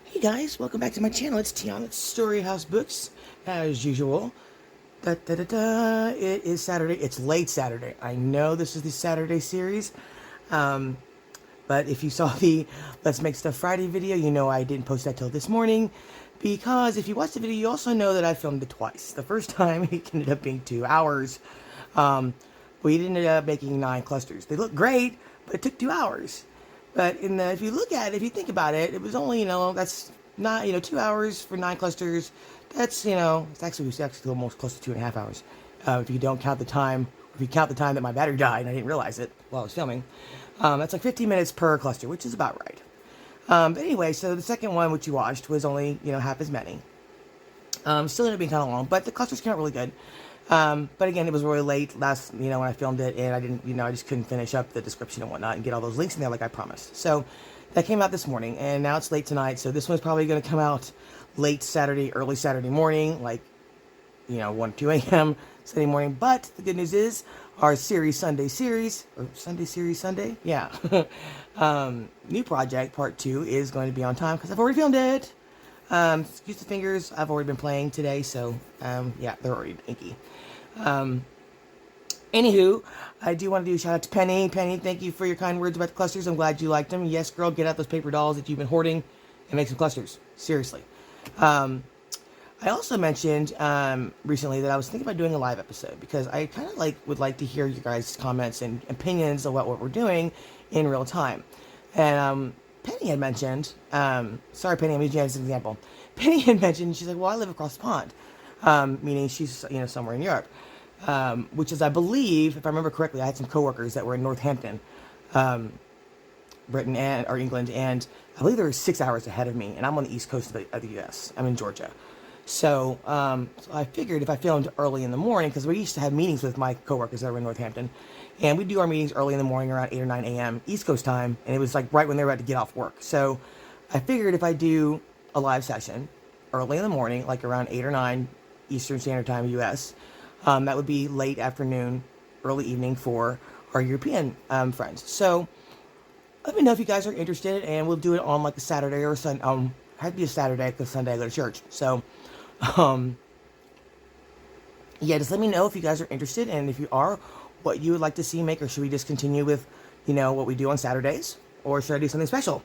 Hey guys, welcome back to my channel. It's Tiana at Story House Books, as usual. It is Saturday. It's late Saturday. I know this is the Saturday series, but if you saw the Let's Make Stuff Friday video, you know I didn't post that till this morning, because if you watched the video, you also know that I filmed it twice. The first time, it ended up being 2 hours. We ended up making 9 clusters. They look great, but it took 2 hours. But if you look at it, if you think about it, it was only, that's not, 2 hours for 9 clusters. That's, it's actually almost close to 2.5 hours. If you don't count the time, if you count the time that my battery died and I didn't realize it while I was filming, that's like 15 minutes per cluster, which is about right. But anyway, so the second one, which you watched, was only, half as many. Still ended up being kind of long, but the clusters came out really good. But again, it was really late last, when I filmed it, and I didn't, I just couldn't finish up the description and whatnot and get all those links in there like I promised. So that came out this morning, and now it's late tonight, so this one's probably going to come out late Saturday, early Saturday morning, like, 1, 2 a.m. Sunday morning. But the good news is our Sunday series, yeah, new project, part 2, is going to be on time because I've already filmed it. Excuse the fingers, I've already been playing today, so, yeah, they're already inky. Anywho, I do want to do a shout out to Penny. Penny, thank you for your kind words about the clusters. I'm glad you liked them. Yes, girl, get out those paper dolls that you've been hoarding and make some clusters. Seriously. I also mentioned, recently that I was thinking about doing a live episode because I kind of would like to hear you guys' comments and opinions about what we're doing in real time. And, Penny had mentioned, sorry Penny, I'm using you as an example. Penny had mentioned, she's like, well, I live across the pond, meaning she's, somewhere in Europe, which is, I believe, if I remember correctly, I had some coworkers that were in Northampton, Britain or England, and I believe they were 6 hours ahead of me, and I'm on the east coast of the U.S. I'm in Georgia. So I figured if I filmed early in the morning, because we used to have meetings with my coworkers that were in Northampton, and we do our meetings early in the morning around 8 or 9 a.m. East Coast time, and it was like right when they were about to get off work. So I figured if I do a live session early in the morning, like around 8 or 9 Eastern Standard Time U.S., that would be late afternoon, early evening for our European friends. So let me know if you guys are interested, and we'll do it on like a Saturday or a Sunday. It had to be a Saturday because Sunday I go to church. So, yeah, just let me know if you guys are interested, and if you are, what you would like to see make, or should we just continue with, what we do on Saturdays, or should I do something special?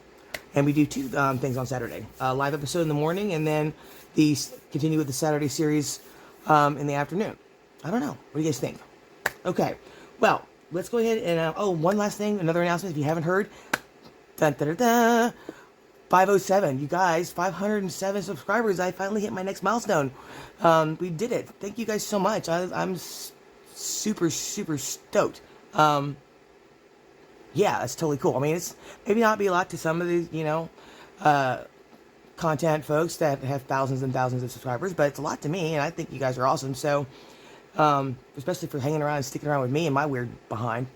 And we do 2 things on Saturday: a live episode in the morning, and then continue with the Saturday series in the afternoon. I don't know. What do you guys think? Okay, well, let's go ahead and one last thing, another announcement. If you haven't heard, 507, you guys, 507 subscribers. I finally hit my next milestone. We did it. Thank you guys so much. I'm super stoked. Yeah, that's totally cool. I mean, it's maybe not be a lot to some of these, content folks that have thousands and thousands of subscribers, but it's a lot to me, and I think you guys are awesome. So, especially for hanging around and sticking around with me and my weird behind.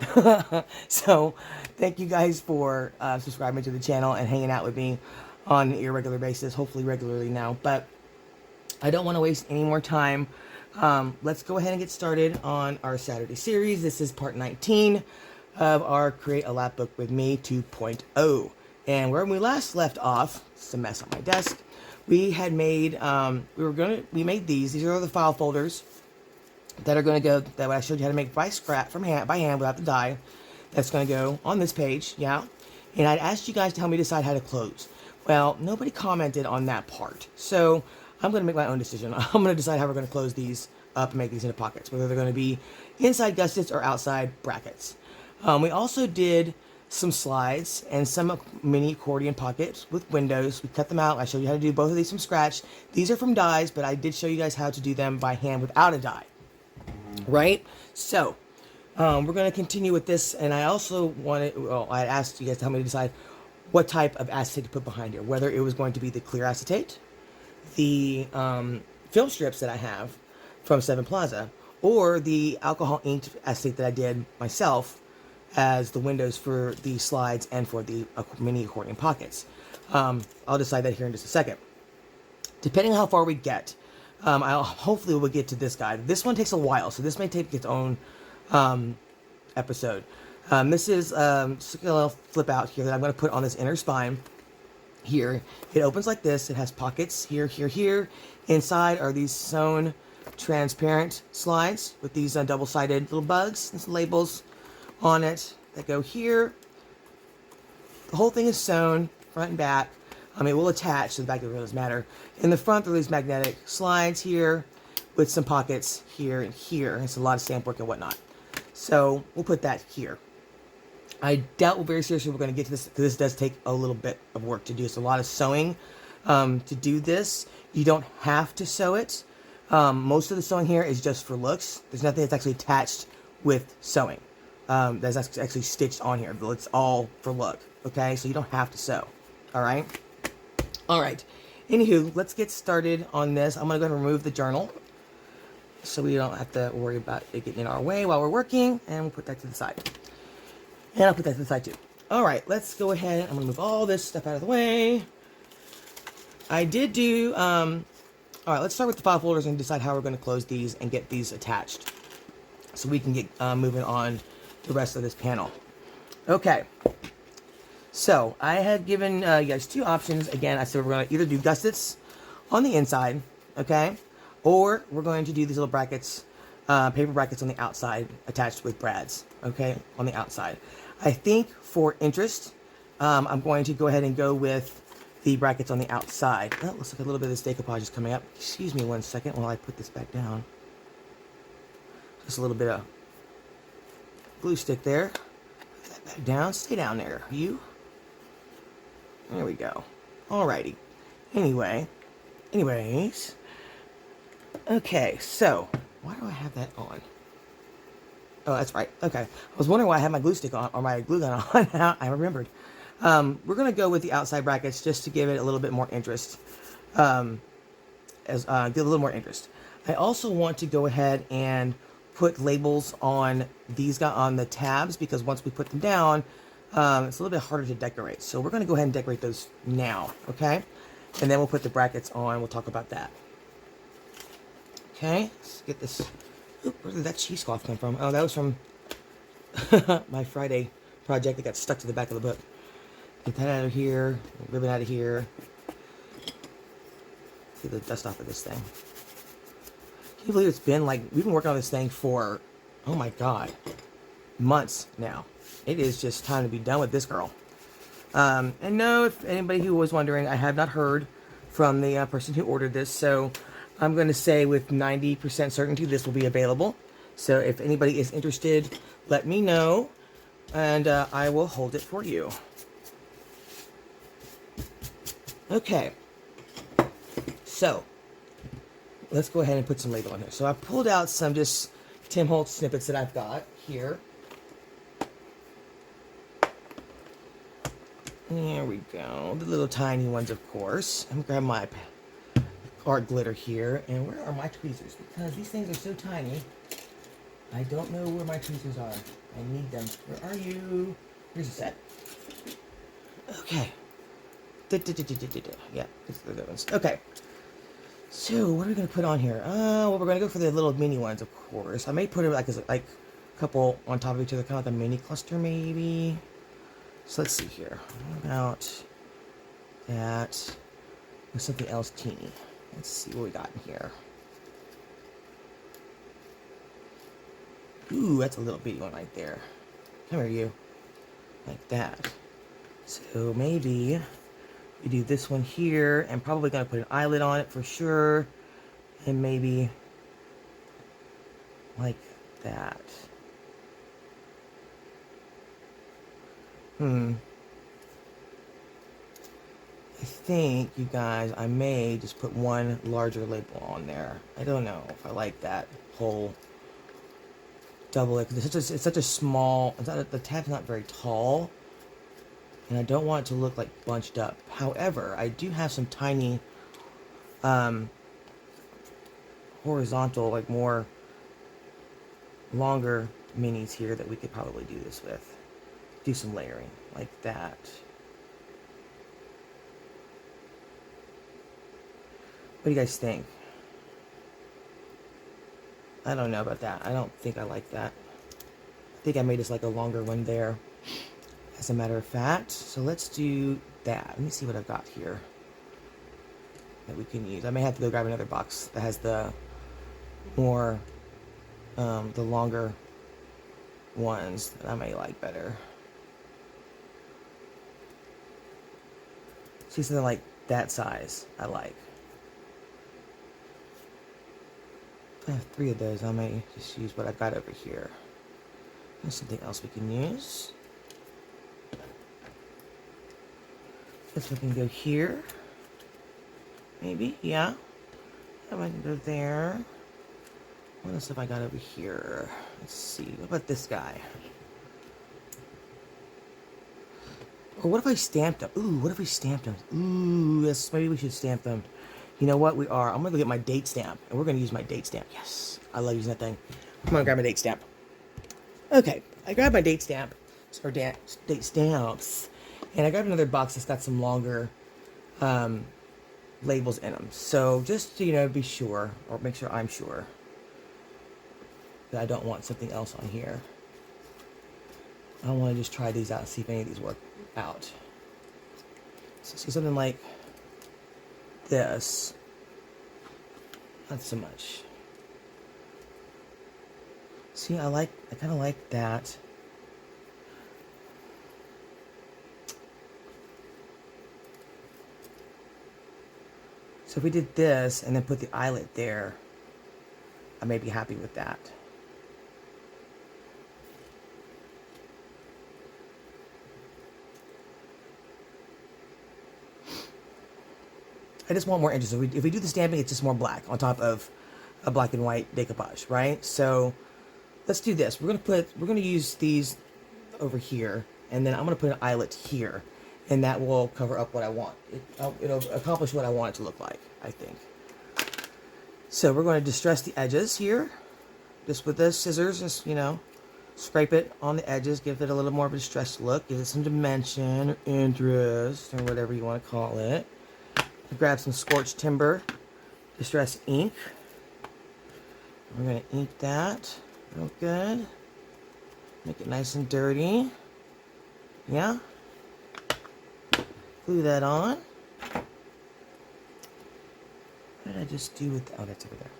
So, thank you guys for subscribing to the channel and hanging out with me on an irregular basis, hopefully regularly now. But I don't want to waste any more time. Let's go ahead and get started on our Saturday series. This is part 19 of our Create a Lapbook with Me 2.0. And where we last left off, it's a mess on my desk, we had made, we made these. These are the file folders that are going to go, that I showed you how to make by hand without the die. That's going to go on this page, yeah. And I'd asked you guys to help me decide how to close. Well, nobody commented on that part. So I'm going to make my own decision. I'm going to decide how we're going to close these up and make these into pockets, whether they're going to be inside gussets or outside brackets. We also did some slides and some mini accordion pockets with windows. We cut them out. I showed you how to do both of these from scratch. These are from dies, but I did show you guys how to do them by hand without a die. Right? So, we're going to continue with this, and I also I asked you guys to help me decide what type of acetate to put behind here, whether it was going to be the clear acetate, the film strips that I have from Seven Plaza, or the alcohol inked acetate that I did myself as the windows for the slides and for the mini accordion pockets. I'll decide that here in just a second. Depending on how far we get, hopefully we'll get to this guy. This one takes a while, so this may take its own episode. This is just a little flip out here that I'm going to put on this inner spine. here. It opens like this. It has pockets here, here, here. Inside are these sewn transparent slides with these double-sided little bugs and some labels on it that go here. The whole thing is sewn front and back. It will attach to the back, it doesn't matter. In the front, there are these magnetic slides here with some pockets here and here. It's a lot of stamp work and whatnot. So we'll put that here. I doubt very seriously we're going to get to this, because this does take a little bit of work to do. It's a lot of sewing to do this. You don't have to sew it. Most of the sewing here is just for looks. There's nothing that's actually attached with sewing. That's actually stitched on here. But it's all for look. Okay, so you don't have to sew. All right. All right. Anywho, let's get started on this. I'm going to go and remove the journal, so we don't have to worry about it getting in our way while we're working. And we'll put that to the side. And I'll put that to the side too. All right, let's go ahead. I'm going to move all this stuff out of the way. I did do, all right, let's start with the file folders and decide how we're going to close these and get these attached, so we can get moving on the rest of this panel. Okay. So I had given you guys two options. Again, I said we're going to either do gussets on the inside, okay, or we're going to do these little brackets, paper brackets on the outside attached with brads, okay, on the outside. I think for interest, I'm going to go ahead and go with the brackets on the outside. Oh, looks like a little bit of this decoupage is coming up. Excuse me one second while I put this back down. Just a little bit of glue stick there. Put that back down. Stay down there, you. There we go. Alrighty. Anyways. Okay, so why do I have that on? Oh, that's right. Okay. I was wondering why I had my glue stick on, or my glue gun on. Now I remembered. We're going to go with the outside brackets just to give it a little bit more interest. Give a little more interest. I also want to go ahead and put labels on these on the tabs, because once we put them down, it's a little bit harder to decorate. So we're going to go ahead and decorate those now, okay? And then we'll put the brackets on. We'll talk about that. Okay, let's get this. Oop, where did that cheesecloth come from? Oh, that was from my Friday project that got stuck to the back of the book. Get that out of here. Ribbon out of here. Get the dust off of this thing. Can you believe it's been like, we've been working on this thing for, oh my god, months now. It is just time to be done with this girl. And no, if anybody who was wondering, I have not heard from the person who ordered this, so I'm going to say with 90% certainty this will be available. So if anybody is interested, let me know, and I will hold it for you. Okay, so let's go ahead and put some label on here. So I pulled out some just Tim Holtz snippets that I've got here. There we go. The little tiny ones, of course. I'm going to grab my art glitter here. And where are my tweezers? Because these things are so tiny. I don't know where my tweezers are. I need them. Where are you? Here's a set. Okay. Yeah, these are the good ones. Okay. So, what are we going to put on here? Well, we're going to go for the little mini ones, of course. I may put it like a couple on top of each other, kind of like a mini cluster, maybe. So let's see here. What about that with something else teeny? Let's see what we got in here. Ooh, that's a little bitty one right there. Come here, you. Like that. So maybe we do this one here, and probably gonna put an eyelid on it for sure, and maybe like that. I think, you guys, I may just put one larger label on there. I don't know if I like that whole double it, because it's such a small, the tab's not very tall, and I don't want it to look like bunched up. However, I do have some tiny horizontal, like more longer minis here that we could probably do this with. Do some layering like that. What do you guys think? I don't know about that. I don't think I like that. I think I made this like a longer one there, as a matter of fact. So let's do that. Let me see what I've got here that we can use. I may have to go grab another box that has the more, the longer ones that I may like better. See, something like that size I like. If I have 3 of those, I may just use what I've got over here. There's something else we can use. This one can go here. Maybe, yeah. That one can go there. What else have I got over here? Let's see. What about this guy? Or what if I stamped them? Ooh, what if we stamped them? Ooh, yes, maybe we should stamp them. You know what? We are. I'm going to go get my date stamp. And we're going to use my date stamp. Yes. I love using that thing. I'm going to grab my date stamp. Okay. I grabbed my date stamp. Or date stamps. And I grabbed another box that's got some longer labels in them. So just to, you know, be sure, or make sure I'm sure, that I don't want something else on here. I want to just try these out and see if any of these work out. So see something like this. Not so much. See, I kind of like that. So if we did this and then put the eyelet there, I may be happy with that. I just want more interest. If we do the stamping, it's just more black on top of a black and white decoupage, right? So let's do this. We're gonna use these over here, and then I'm gonna put an eyelet here, and that will cover up what I want. It'll accomplish what I want it to look like, I think. So we're going to distress the edges here, just with the scissors, just, you know, scrape it on the edges, give it a little more of a distressed look, give it some dimension or interest, or whatever you want to call it. Grab some scorched timber, distress ink. We're going to ink that real good. Make it nice and dirty. Yeah. Glue that on. What did I just do with that? Oh, that's over there.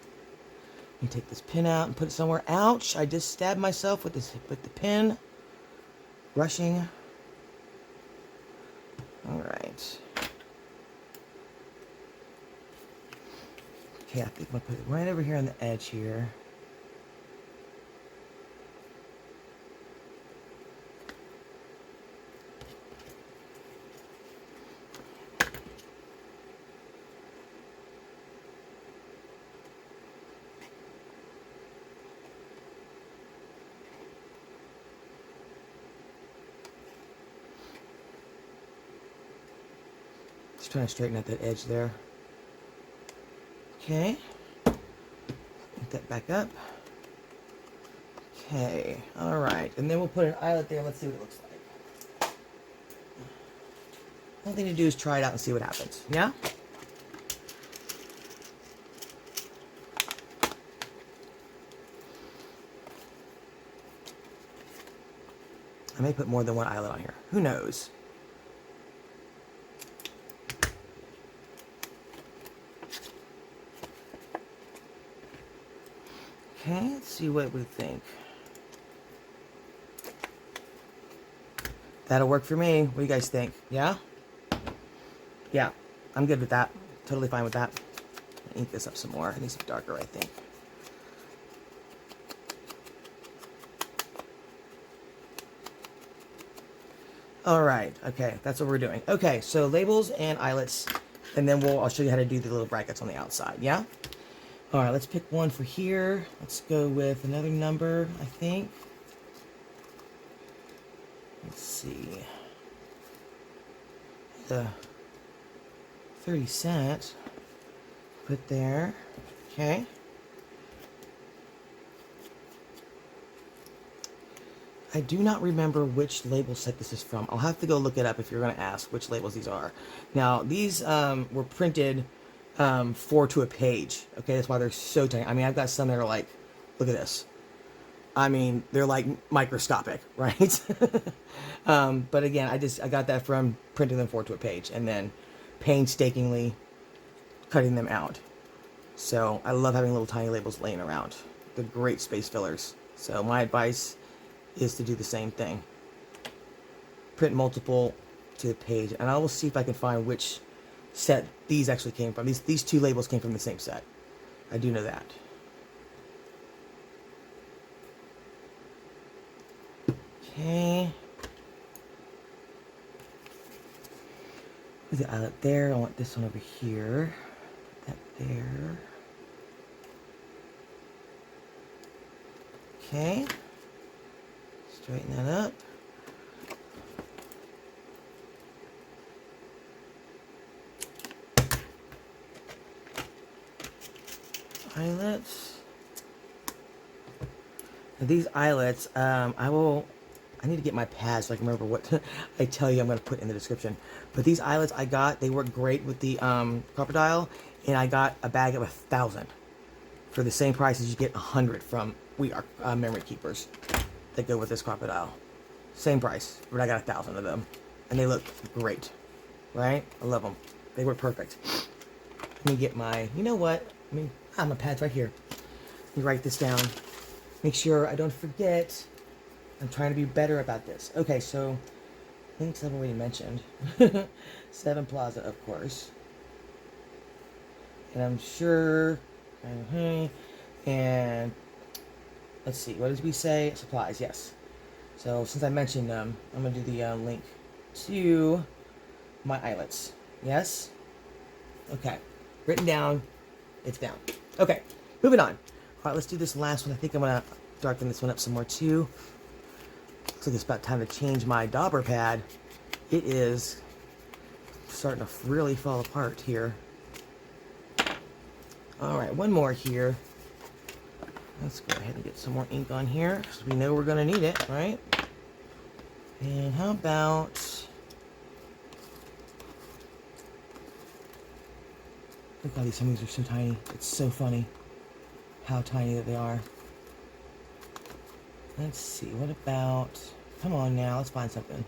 Let me take this pin out and put it somewhere. Ouch! I just stabbed myself with the pin. Brushing. All right. Okay, I think I'm gonna put it right over here on the edge here. Just trying to straighten out that edge there. Okay. Put that back up. Okay. All right. And then we'll put an eyelet there. Let's see what it looks like. The only thing to do is try it out and see what happens. Yeah? I may put more than one eyelet on here. Who knows? Okay, let's see what we think. That'll work for me. What do you guys think? Yeah? Yeah, I'm good with that. Totally fine with that. Ink this up some more. It needs to be darker, I think. All right, okay, that's what we're doing. Okay, so labels and eyelets, and then I'll show you how to do the little brackets on the outside, yeah? All right, let's pick one for here. Let's go with another number, I think. Let's see. The 30 cents. Put there. Okay. I do not remember which label set this is from. I'll have to go look it up if you're going to ask which labels these are. Now, these were printed 4 to a page. Okay, that's why they're so tiny. I mean, I've got some that are like, look at this. I mean, they're like microscopic, right? But again, I got that from printing them forward to a page and then painstakingly cutting them out. So I love having little tiny labels laying around. They're great space fillers. So my advice is to do the same thing. Print multiple to the page, and I will see if I can find which set these actually came from. These two labels came from the same set. I do know that. Okay. Put the eyelet there. I want this one over here. Put that there. Okay. Straighten that up. Eyelets. Now these eyelets, I need to get my pads so I can remember what I tell you I'm going to put in the description. But these eyelets I got, they work great with the crocodile, and I got a bag of 1,000 for the same price as you get 100 from We Are Memory Keepers that go with this crocodile. Same price, but I got 1,000 of them, and they look great, right? I love them. They work perfect. Let me get my, you know what? My pad's right here. Let me write this down. Make sure I don't forget. I'm trying to be better about this. Okay, so links I've already mentioned. 7 Plaza, of course. And I'm sure. And let's see. What did we say? Supplies, yes. So since I mentioned them, I'm going to do the link to my eyelets. Yes? Okay. Written down. It's down. Okay. Moving on. All right, let's do this last one. I think I'm going to darken this one up some more too. Looks like it's about time to change my dauber pad. It is starting to really fall apart here. All right, one more here. Let's go ahead and get some more ink on here, because we know we're going to need it, right? And how about... Look how some of these are so tiny. It's so funny how tiny that they are. Let's see, what about... Come on now, let's find something.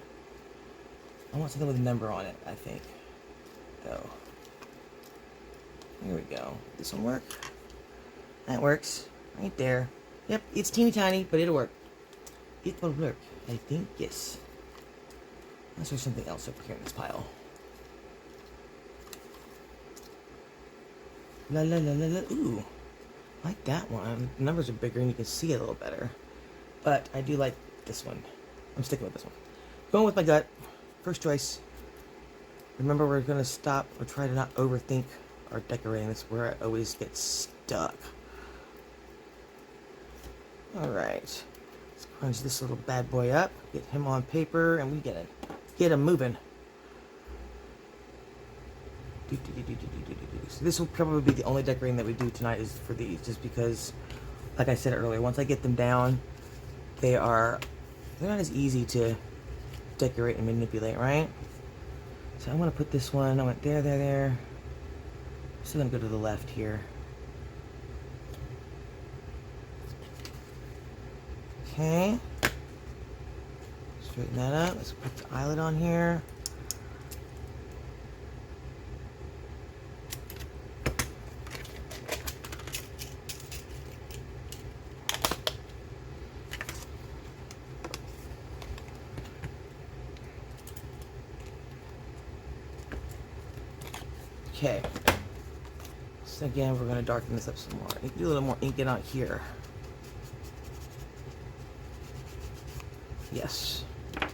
I want something with a number on it, I think. Oh. Here we go. This one work? That works. Right there. Yep, it's teeny tiny, but it'll work. It will work. I think, yes. Unless there's something else over here in this pile. La la la la la. Ooh. I like that one. The numbers are bigger and you can see it a little better. But I do like this one. I'm sticking with this one. Going with my gut. First choice. Remember, we're going to stop or try to not overthink our decorating. That's where I always get stuck. Alright. Let's crunch this little bad boy up. Get him on paper and we get him moving. So this will probably be the only decorating that we do tonight is for these, just because, like I said earlier, once I get them down, they're not as easy to decorate and manipulate, right? So I'm going to put this one, I went there. I'm still going to go to the left here. Okay. Straighten that up. Let's put the eyelet on here. Okay, so again, we're going to darken this up some more. I need to do a little more inking out here. Yes.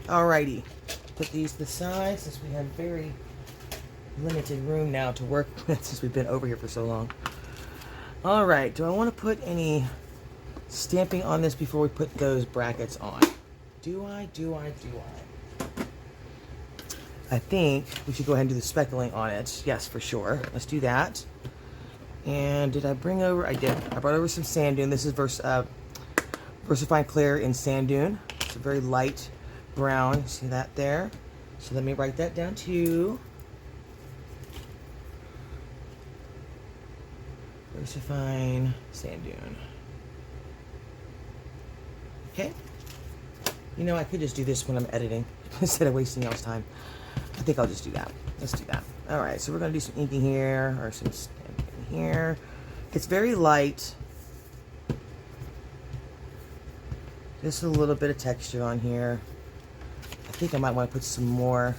Alrighty, put these to the side since we have very limited room now to work with since we've been over here for so long. Alright, do I want to put any stamping on this before we put those brackets on? Do I? I think we should go ahead and do the speckling on it. Yes, for sure. Let's do that. And did I bring over? I did. I brought over some Sand Dune. This is Versafine Clear in Sand Dune. It's a very light brown. See that there? So let me write that down too. Versafine Sand Dune. Okay. You know, I could just do this when I'm editing instead of wasting y'all's time. I think I'll just do that. Let's do that. All right, so we're going to do some inking here, or some stamping here. It's very light. Just a little bit of texture on here. I think I might want to put some more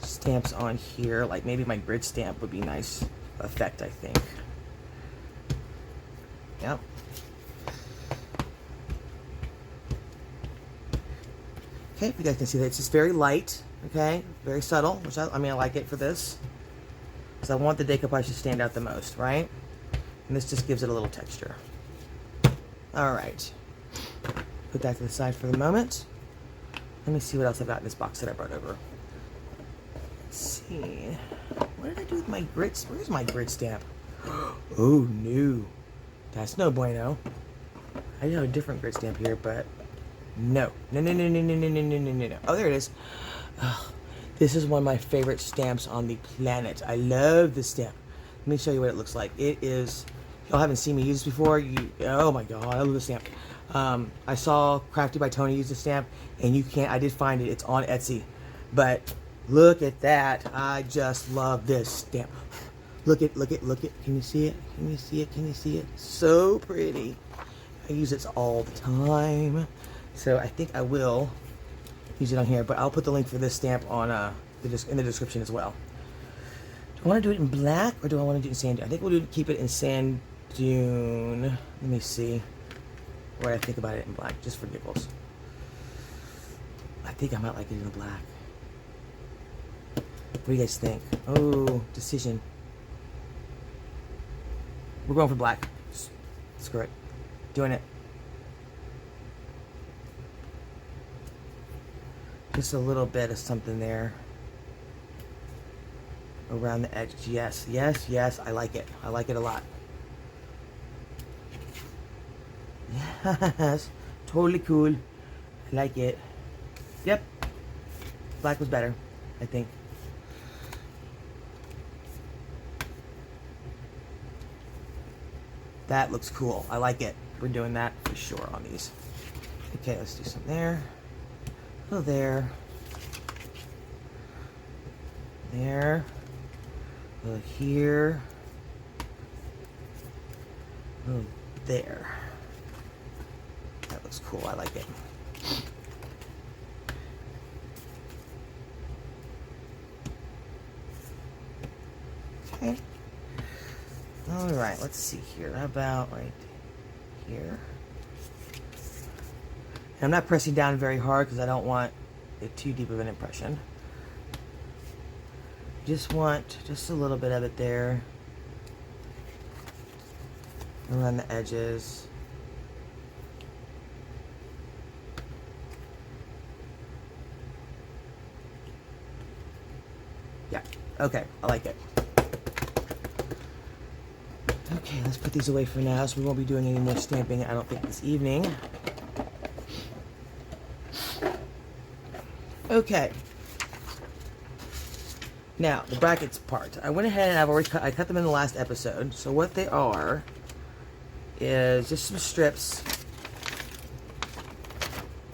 stamps on here. Like maybe my grid stamp would be nice effect, I think. Yep. Okay, if you guys can see that, it's just very light, okay? Very subtle, which I mean, I like it for this. Because I want the decoupage to stand out the most, right? And this just gives it a little texture. All right. Put that to the side for the moment. Let me see what else I've got in this box that I brought over. Let's see. What did I do with my grits? Where's my grid stamp? Oh, no. That's no bueno. I have a different grid stamp here, but no. No, no, no, no, no, no, no, no, no, no. Oh, there it is. Oh, this is one of my favorite stamps on the planet. I love this stamp. Let me show you what it looks like. It is, y'all haven't seen me use this before. Oh my God, I love this stamp. I saw Crafty by Tony use the stamp, and you can't, I did find it, it's on Etsy. But look at that, I just love this stamp. Look it, can you see it? Can you see it, can you see it? So pretty. I use it all the time. So I think I will use it on here, but I'll put the link for this stamp on in the description as well. Do I want to do it in black, or do I want to do it in Sand Dune? I think we'll keep it in Sand Dune. Let me see what I think about it in black, just for giggles. I think I might like it in the black. What do you guys think? Oh, decision. We're going for black. Screw it. Doing it. Just a little bit of something there. Around the edge. Yes, yes, yes. I like it. I like it a lot. Yes. Totally cool. I like it. Yep. Black was better, I think. That looks cool. I like it. We're doing that for sure on these. Okay, let's do some there. Oh, there. There. Oh, here. Oh, there. That looks cool. I like it. Okay. All right, let's see here. How about right here? And I'm not pressing down very hard because I don't want it too deep of an impression. Just want just a little bit of it there. Around the edges. Yeah, okay, I like it. Okay, let's put these away for now, so we won't be doing any more stamping, I don't think, this evening. Okay. Now, the brackets part. I went ahead and I cut them in the last episode. So what they are is just some strips.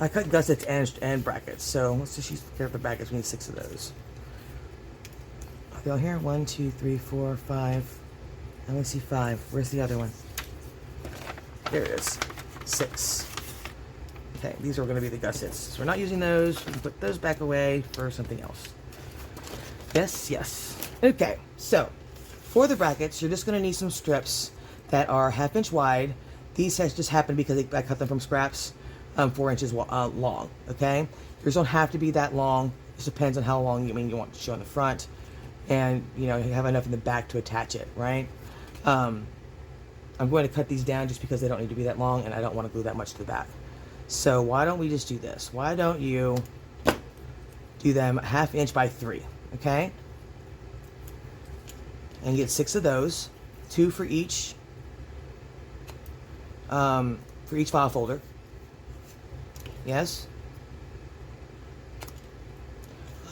I cut gussets and brackets. So let's just use the brackets. We need 6 of those. Are they all here? 1, 2, 3, 4, 5. I only see 5. Where's the other one? There it is. 6. Okay, these are going to be the gussets. So we're not using those. We can put those back away for something else. Yes, yes. Okay, so for the brackets, you're just going to need some strips that are 1/2 inch wide. These just happen because I cut them from scraps, 4 inches long. Okay, yours don't have to be that long. It just depends on how long you want to show in the front, and you have enough in the back to attach it, right? I'm going to cut these down just because they don't need to be that long, and I don't want to glue that much to the back. So why don't we just do this? Why don't you do them 1/2 inch by 3? Okay, and get 6 of those, 2 for each file folder. Yes,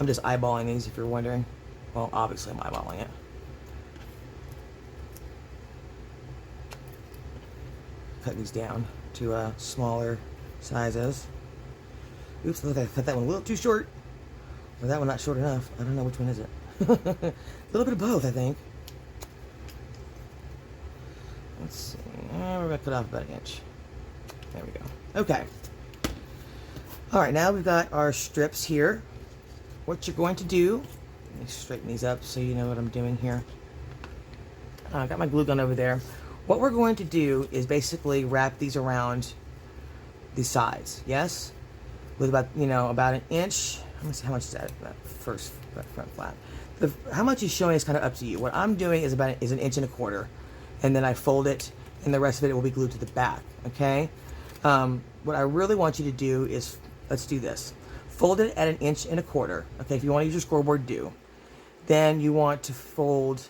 I'm just eyeballing these if you're wondering. Well, obviously I'm eyeballing it. Cut these down to smaller sizes. Oops, look, I cut that one a little too short. Or that one not short enough. I don't know which one is it. A little bit of both, I think. Let's see. We're going to cut off about 1 inch. There we go. Okay. Alright, now we've got our strips here. What you're going to do, let me straighten these up so you know what I'm doing here. I got my glue gun over there. What we're going to do is basically wrap these around the sides, yes? With about, about 1 inch. Let me see, how much is that first front flap? How much is showing is kind of up to you. What I'm doing is about 1.25 inches, and then I fold it, and the rest of it will be glued to the back, okay? What I really want you to do is, let's do this. Fold it at 1.25 inches, okay? If you want to use your scoreboard, do. Then you want to fold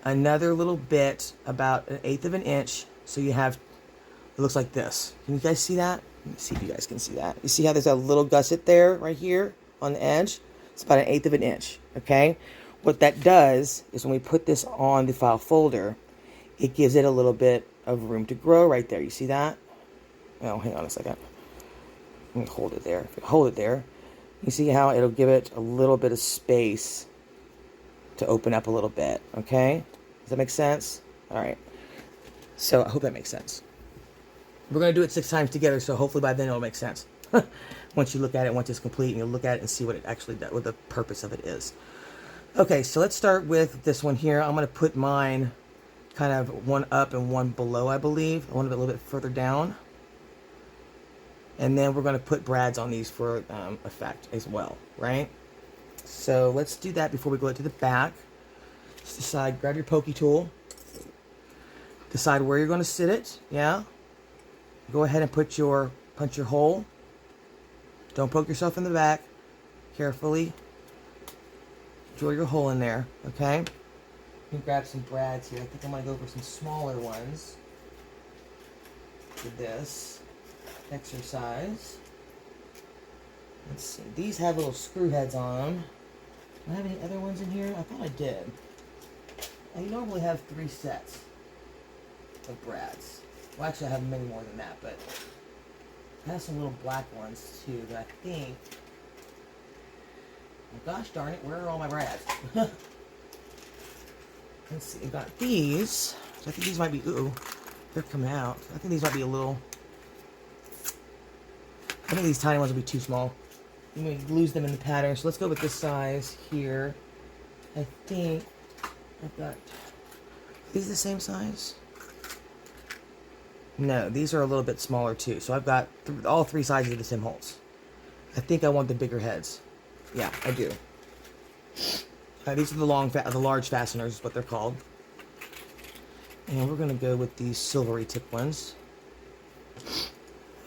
another little bit, about 1/8 of an inch, so you have, it looks like this. Can you guys see that? Let me see if you guys can see that. You see how there's a little gusset there, right here, on the edge? It's about 1/8 of an inch, okay? What that does is when we put this on the file folder, it gives it a little bit of room to grow right there. You see that? Oh, hang on a second. Let me hold it there. If I hold it there, you see how it'll give it a little bit of space to open up a little bit, okay? Does that make sense? All right. So I hope that makes sense. We're going to do it 6 times together, so hopefully by then it'll make sense. Once you look at it, once it's complete, and you'll look at it and see what it actually does, what the purpose of it is. Okay, so let's start with this one here. I'm going to put mine kind of one up and one below, I believe. I want it a little bit further down. And then we're going to put brads on these for effect as well, right? So let's do that before we go to the back. Just decide, grab your pokey tool. Decide where you're going to sit it, yeah? Go ahead and punch your hole. Don't poke yourself in the back. Carefully drill your hole in there, okay? You can grab some brads here. I think I'm going to go for some smaller ones for this exercise. Let's see. These have little screw heads on them. Do I have any other ones in here? I thought I did. I normally have 3 sets of brads. Well, actually, I have many more than that, but I have some little black ones too that I think. Well, gosh darn it, where are all my brads? Let's see. I've got these. So I think these might be. Ooh, they're coming out. I think these might be a little. I think these tiny ones will be too small. I'm going to lose them in the pattern. So let's go with this size here. I think I've got. Are these the same size? No, these are a little bit smaller too. So I've got all 3 sizes of the Sim Holtz. I think I want the bigger heads. Yeah, I do. These are the large fasteners, is what they're called. And we're going to go with these silvery tip ones.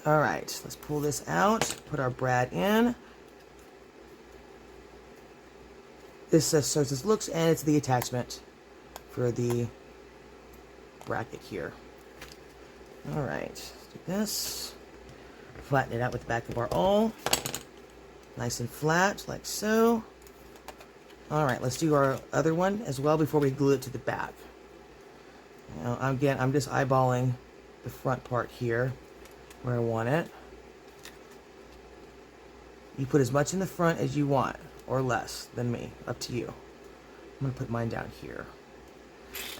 All right, let's pull this out. Put our brad in. This so this looks, and it's the attachment for the bracket here. All right, let's do this. Flatten it out with the back of our awl. Nice and flat, like so. All right, let's do our other one as well before we glue it to the back. Now, again, I'm just eyeballing the front part here where I want it. You put as much in the front as you want, or less than me. Up to you. I'm going to put mine down here.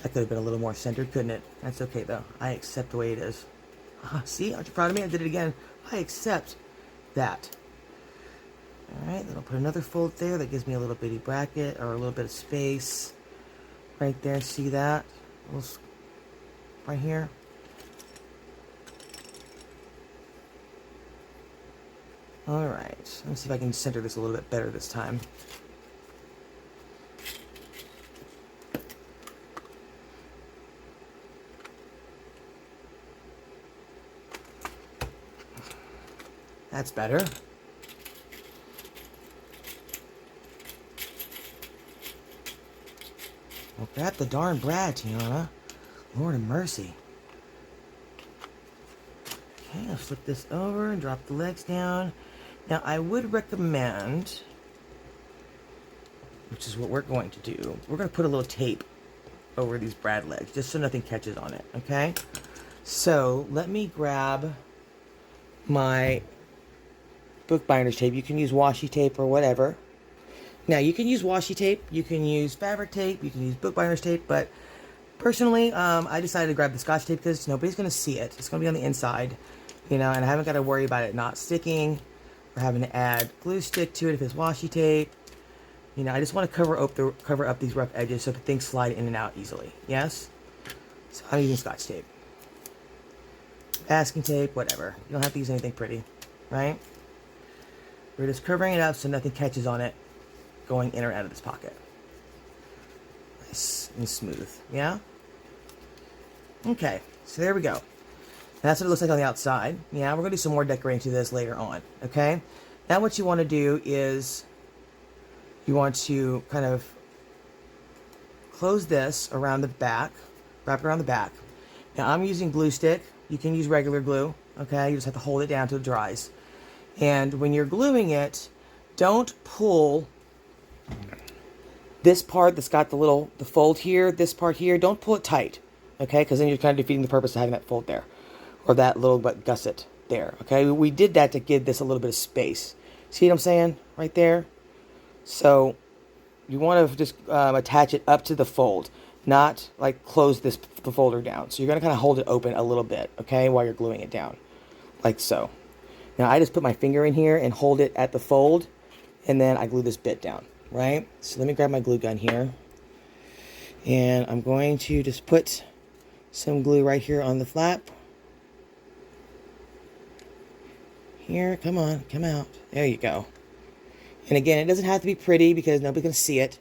That could have been a little more centered, couldn't it? That's okay, though. I accept the way it is. See? Aren't you proud of me? I did it again. I accept that. Alright, then I'll put another fold there. That gives me a little bitty bracket, or a little bit of space. Right there, see that? Right here. Alright, let me see if I can center this a little bit better this time. That's better. Well, grab the darn brad, Tiana. Lord of mercy. Okay, I'll flip this over and drop the legs down. Now, I would recommend, which is what we're going to do, we're going to put a little tape over these brad legs, just so nothing catches on it, okay? So, let me grab my bookbinder's tape. You can use washi tape or whatever. Now, you can use washi tape, you can use fabric tape, you can use bookbinder's tape, but personally, I decided to grab the Scotch tape because nobody's going to see it. It's going to be on the inside, you know, and I haven't got to worry about it not sticking or having to add glue stick to it if it's washi tape. You know, I just want to cover up these rough edges so things slide in and out easily. Yes? So I'm using Scotch tape. Masking tape, whatever. You don't have to use anything pretty, right? We're just covering it up so nothing catches on it going in or out of this pocket. Nice and smooth, yeah? Okay, so there we go. That's what it looks like on the outside. Yeah, we're going to do some more decorating to this later on, okay? Now what you want to do is you want to kind of close this around the back, wrap it around the back. Now I'm using glue stick. You can use regular glue, okay? You just have to hold it down till it dries. And when you're gluing it, don't pull this part that's got the fold here, this part here, don't pull it tight, okay? Because then you're kind of defeating the purpose of having that fold there, or that little gusset there, okay? We did that to give this a little bit of space. See what I'm saying? Right there. So you want to just attach it up to the fold, not like close the folder down. So you're going to kind of hold it open a little bit, okay, while you're gluing it down, like so. Now I just put my finger in here and hold it at the fold, and then I glue this bit down, right? So let me grab my glue gun here, and I'm going to just put some glue right here on the flap. Here, come on, come out. There you go. And again, it doesn't have to be pretty because nobody can see it,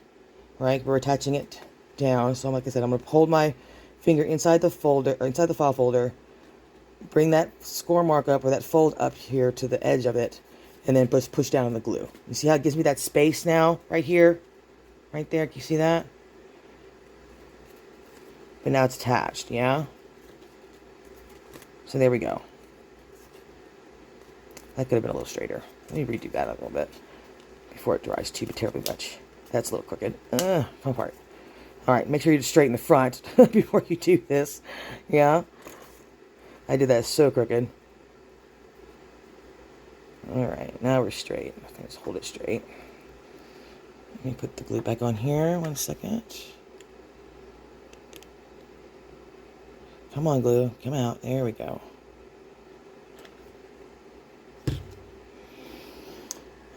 right? We're attaching it down. So like I said, I'm going to hold my finger inside the folder, or inside the file folder, bring that score mark up, or that fold up here to the edge of it, and then push down on the glue. You see how it gives me that space now, right here? Right there, can you see that? But now it's attached, yeah? So there we go. That could have been a little straighter. Let me redo that a little bit before it dries too terribly much. That's a little crooked. Come apart. Alright, make sure you straighten the front before you do this. Yeah? I did that so crooked. Alright, now we're straight. Let's hold it straight. Let me put the glue back on here. 1 second. Come on, glue. Come out. There we go.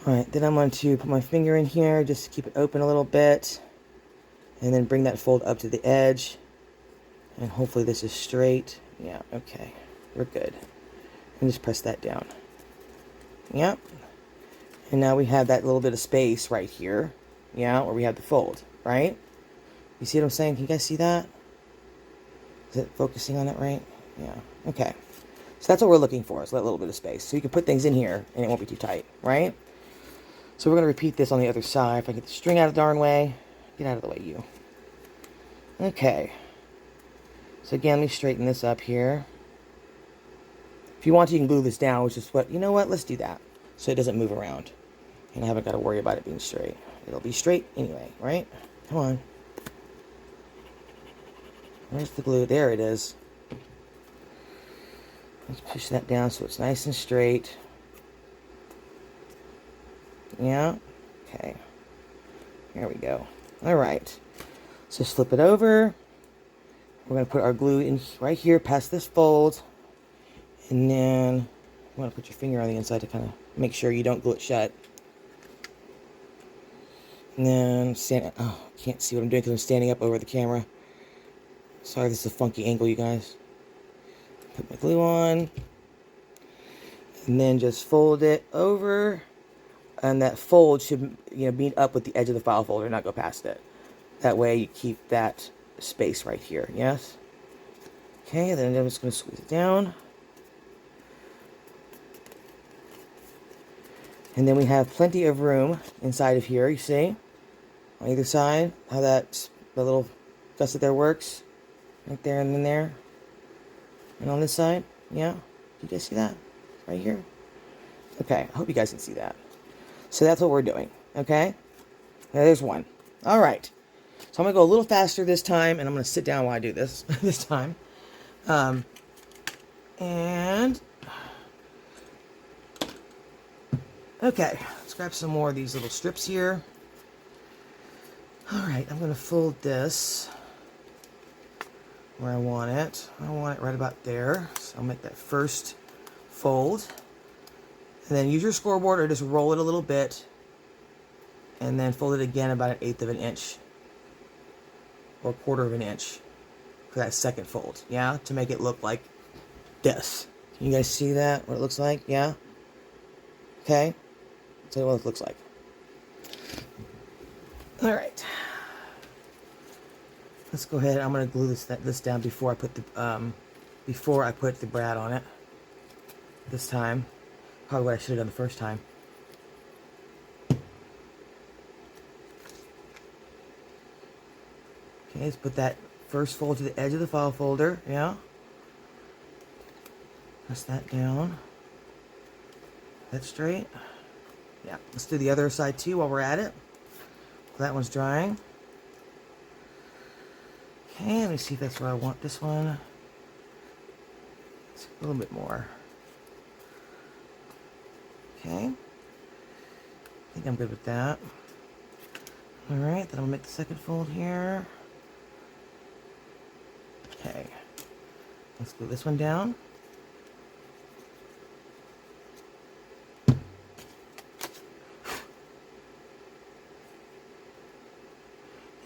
Alright, then I'm going to put my finger in here just to keep it open a little bit. And then bring that fold up to the edge. And hopefully this is straight. Yeah, okay. We're good. And just press that down. Yep. And now we have that little bit of space right here. Yeah, where we have the fold, right? You see what I'm saying? Can you guys see that? Is it focusing on it right? Yeah. Okay. So that's what we're looking for, is that little bit of space. So you can put things in here and it won't be too tight, right? So we're going to repeat this on the other side. If I get the string out of the darn way. Get out of the way, you. Okay. So again, let me straighten this up here. If you want to, you can glue this down, which is what, you know what, let's do that. So it doesn't move around. And I haven't got to worry about it being straight. It'll be straight anyway, right? Come on. Where's the glue? There it is. Let's push that down so it's nice and straight. Yeah. Okay. There we go. Alright. So just flip it over. We're going to put our glue in right here past this fold. And then you want to put your finger on the inside to kind of make sure you don't glue it shut. And then stand. Oh, I can't see what I'm doing because I'm standing up over the camera. Sorry, this is a funky angle, you guys. Put my glue on. And then just fold it over. And that fold should, meet up with the edge of the file folder, not go past it. That way you keep that space right here, yes? Okay, then I'm just going to squeeze it down. And then we have plenty of room inside of here, you see? On either side, how the little gusset there works. Right there and then there. And on this side, yeah? You guys see that? Right here? Okay, I hope you guys can see that. So that's what we're doing, okay? Now there's one. All right. So I'm going to go a little faster this time, and I'm going to sit down while I do this this time. And Okay, let's grab some more of these little strips here. Alright, I'm going to fold this where I want it. I want it right about there. So I'll make that first fold. And then use your scoreboard or just roll it a little bit. And then fold it again about 1/8 of an inch. Or 1/4 of an inch. For that second fold. Yeah? To make it look like this. Can you guys see that? What it looks like? Yeah? Okay? I'll tell you what it looks like. Alright. Let's go ahead. I'm going to glue this down before I put the brad on it. This time. Probably what I should have done the first time. Okay, let's put that first fold to the edge of the file folder. Yeah. Press that down. That's straight. Yeah. Let's do the other side too while we're at it. That one's drying. Okay, let me see if that's where I want this one. It's a little bit more. Okay. I think I'm good with that. Alright, then I'm going to make the second fold here. Okay. Let's glue this one down.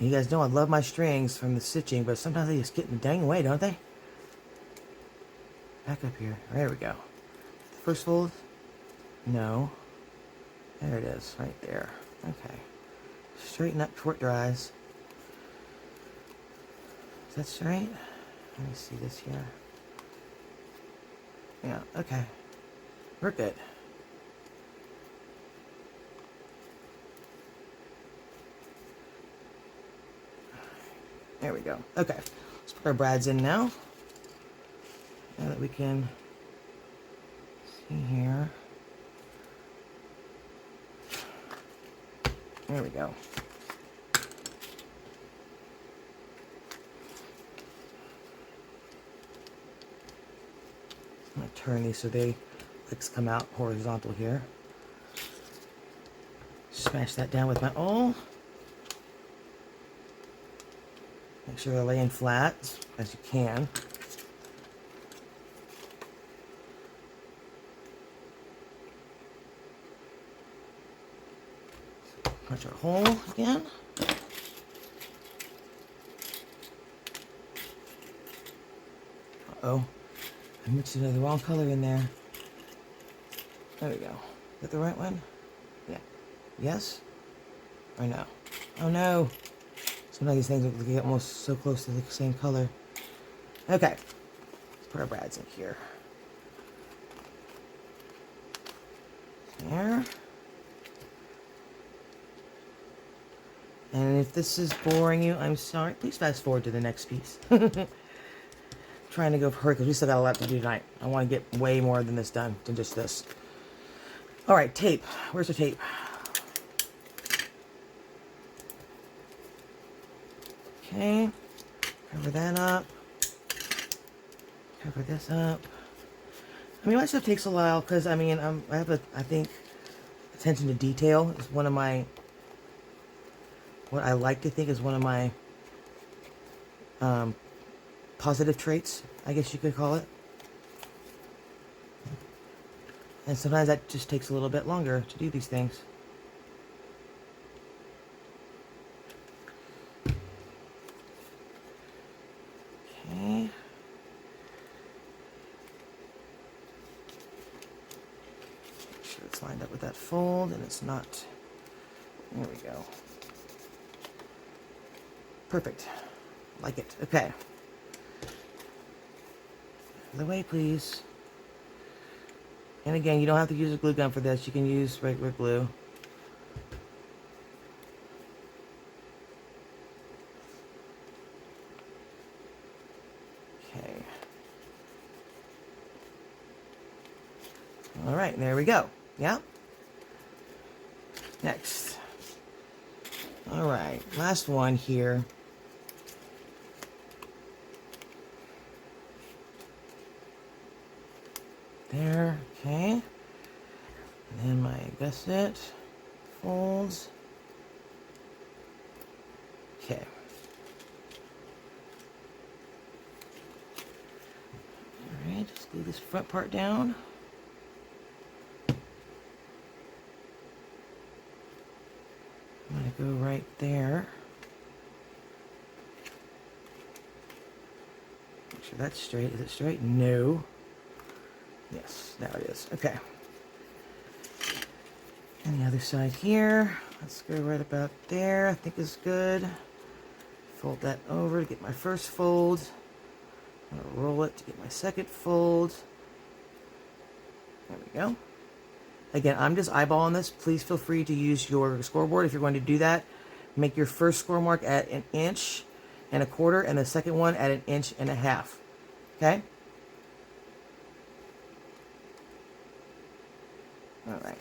You guys know I love my strings from the stitching, but sometimes they just get in the dang way, don't they? Back up here. There we go. The first fold? No. There it is, right there. Okay. Straighten up before it dries. Is that straight? Let me see this here. Yeah, okay. We're good. There we go. Okay. Let's put our brads in now. Now that we can see here. There we go. I'm going to turn these so they legs come out horizontal here. Smash that down with my awl. Make sure they're laying flat as you can. Punch our hole again. Uh-oh. I mixed the wrong color in there. There we go. Is that the right one? Yeah. Yes? Or no? Oh no! Some of these things look like they get almost so close to the same color. Okay. Let's put our brads in here. There. And if this is boring you, I'm sorry. Please fast forward to the next piece. Trying to go for her because we still got a lot to do tonight. I want to get way more than this done than just this. All right, tape. Where's the tape? Okay. Cover that up. Cover this up. I mean, my stuff takes a while because I mean, I think attention to detail is one of my. What I like to think is one of my positive traits, I guess you could call it. And sometimes that just takes a little bit longer to do these things. Okay. Make sure it's lined up with that fold and it's not. There we go. Perfect. Like it. Okay. Out of the way, please. And again, you don't have to use a glue gun for this. You can use regular glue. Okay. All right, there we go. Yeah? Next. All right, last one here. There, okay. And then my Gusset, folds. Okay. Alright, just glue this front part down. I'm going to go right there. Make sure that's straight. Is it straight? No. Yes, now it is. Okay. And the other side here. Let's go right about there. I think is good. Fold that over to get my first fold. I'm going to roll it to get my second fold. There we go. Again, I'm just eyeballing this. Please feel free to use your scoreboard if you're going to do that. Make your first score mark at 1.25 inches and the second one at 1.5 inches. Okay? All right.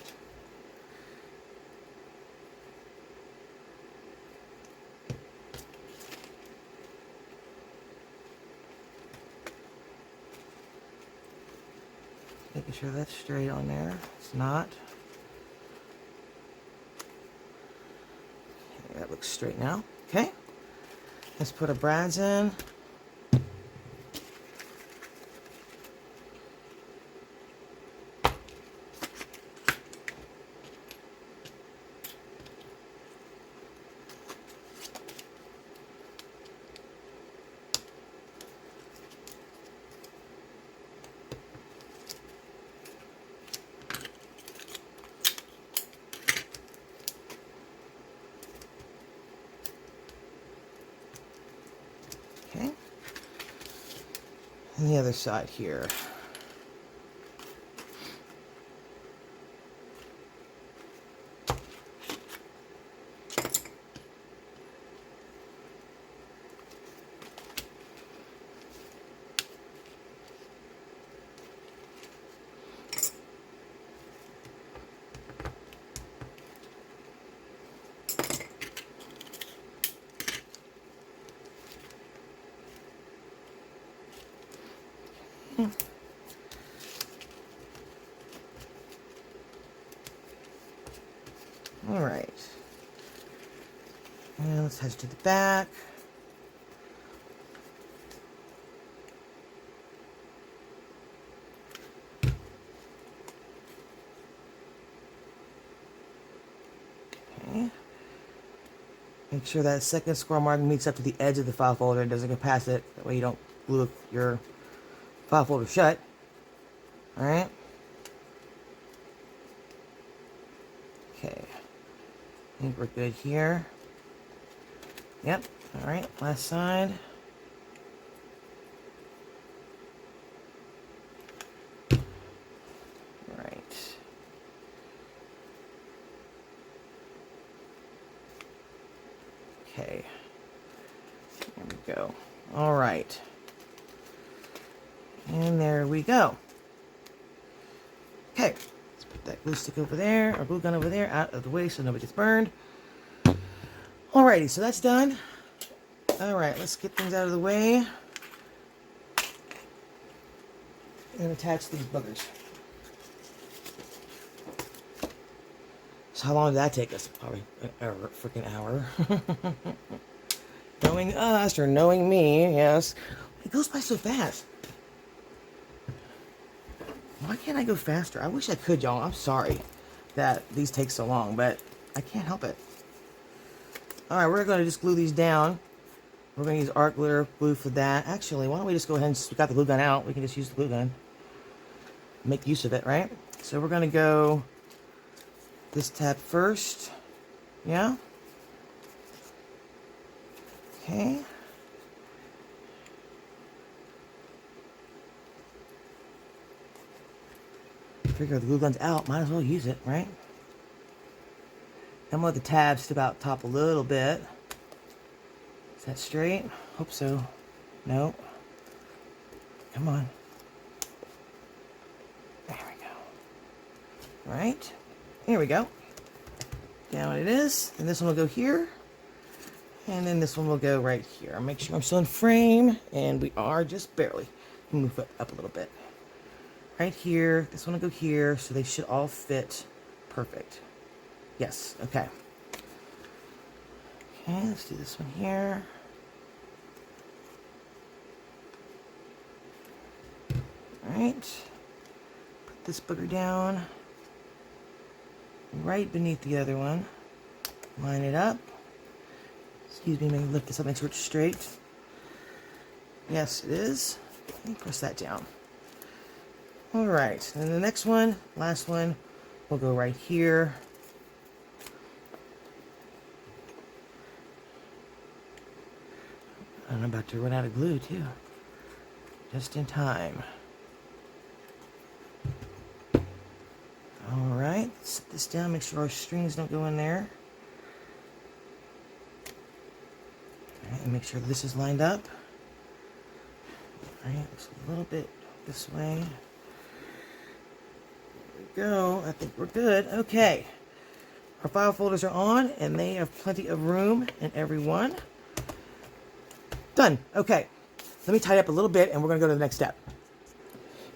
Making sure that's straight on there. It's not. Okay, that looks straight now. Okay. Let's put our brads in. Okay. And the other side here. All right. And let's head to the back. Okay. Make sure that second score mark meets up to the edge of the file folder and doesn't go past it. That way you don't glue your file folder shut. All right. Okay. I think we're good here. Yep. All right. Last side. All right. Okay. There we go. All right. And there we go. Okay. Let's put that glue stick over there, or glue gun over there, out of the way so nobody gets burned. Alrighty, so that's done. Alright, let's get things out of the way. And attach these boogers. So how long did that take us? Probably an hour, freaking hour. Knowing us, or knowing me, yes. It goes by so fast. Why can't I go faster? I wish I could, y'all. I'm sorry that these take so long, but I can't help it. Alright, we're going to just glue these down. We're going to use art glitter glue for that. Actually, why don't we just go ahead and, we got the glue gun out, we can just use the glue gun. Make use of it, right? So we're going to go this tab first. Yeah? Okay. Figure the glue gun's out, might as well use it, right? I'm gonna let the tab stick out top a little bit. Is that straight? Hope so. No. Come on. There we go. Right. Here we go. Down it is. And this one will go here. And then this one will go right here. I'll make sure I'm still in frame. And we are just barely. Move it up a little bit. Right here. This one will go here. So they should all fit Perfect. Yes, okay. Okay, let's do this one here. Alright. Put this booger down right beneath the other one. Line it up. Excuse me, maybe lift this up, make sure it's straight. Yes, it is. Okay, press that down. Alright, and the next one, last one, will go right here. I'm about to run out of glue too. Just in time. Alright, set this down, make sure our strings don't go in there. Alright, and make sure this is lined up. Alright, looks a little bit this way. There we go. I think we're good. Okay. Our file folders are on, and they have plenty of room in every one. Done. Okay. Let me tie it up a little bit, and we're going to go to the next step.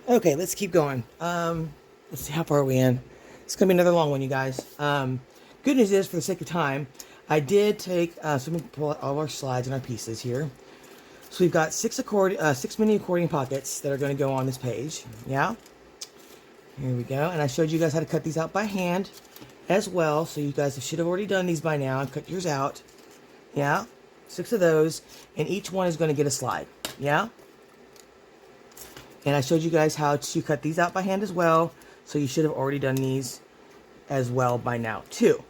Okay, let's keep going. Let's see, how far are we in? It's going to be another long one, you guys. Good news is, for the sake of time, I did take, so let me pull out all our slides and our pieces here. So we've got six mini accordion pockets that are going to go on this page. Yeah? Here we go. And I showed you guys how to cut these out by hand as well. So you guys should have already done these by now and cut yours out. Yeah? 6 of those. And each one is going to get a slide. Yeah? And I showed you guys how to cut these out by hand as well. So you should have already done these as well by now too.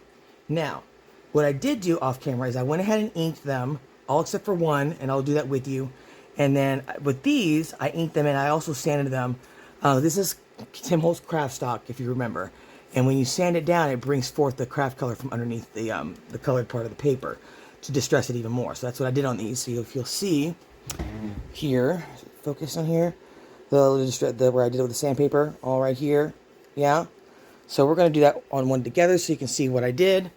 Now, what I did do off camera is I went ahead and inked them, all except for one, and I'll do that with you. And then with these, I inked them and I also sanded them. This is Tim Holtz kraftstock, if you remember. And when you sand it down, it brings forth the craft color from underneath the colored part of the paper to distress it even more. So that's what I did on these. So if you'll see here, focus on here, where I did it with the sandpaper, all right here. Yeah. So we're going to do that on one together so you can see what I did.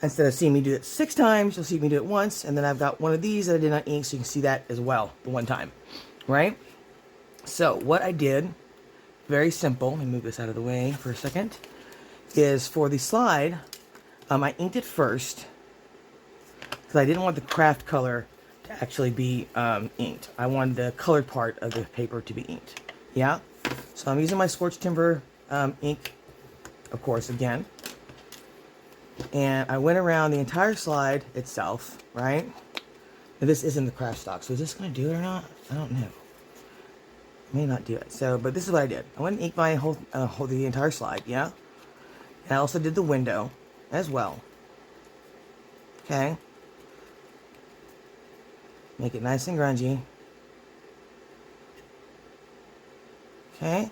Instead of seeing me do it 6 times, you'll see me do it once. And then I've got one of these that I did not ink, so you can see that as well, the one time. Right? So what I did, very simple, let me move this out of the way for a second, is for the slide, I inked it first, because I didn't want the craft color to actually be inked. I wanted the colored part of the paper to be inked. Yeah? So I'm using my Scorched Timber ink, of course, again. And I went around the entire slide itself, right? And this isn't the craft stock, so is this going to do it or not? I don't know. May not do it. So, but this is what I did. I went and inked my the entire slide, yeah? And I also did the window as well. Okay? Make it nice and grungy. Okay?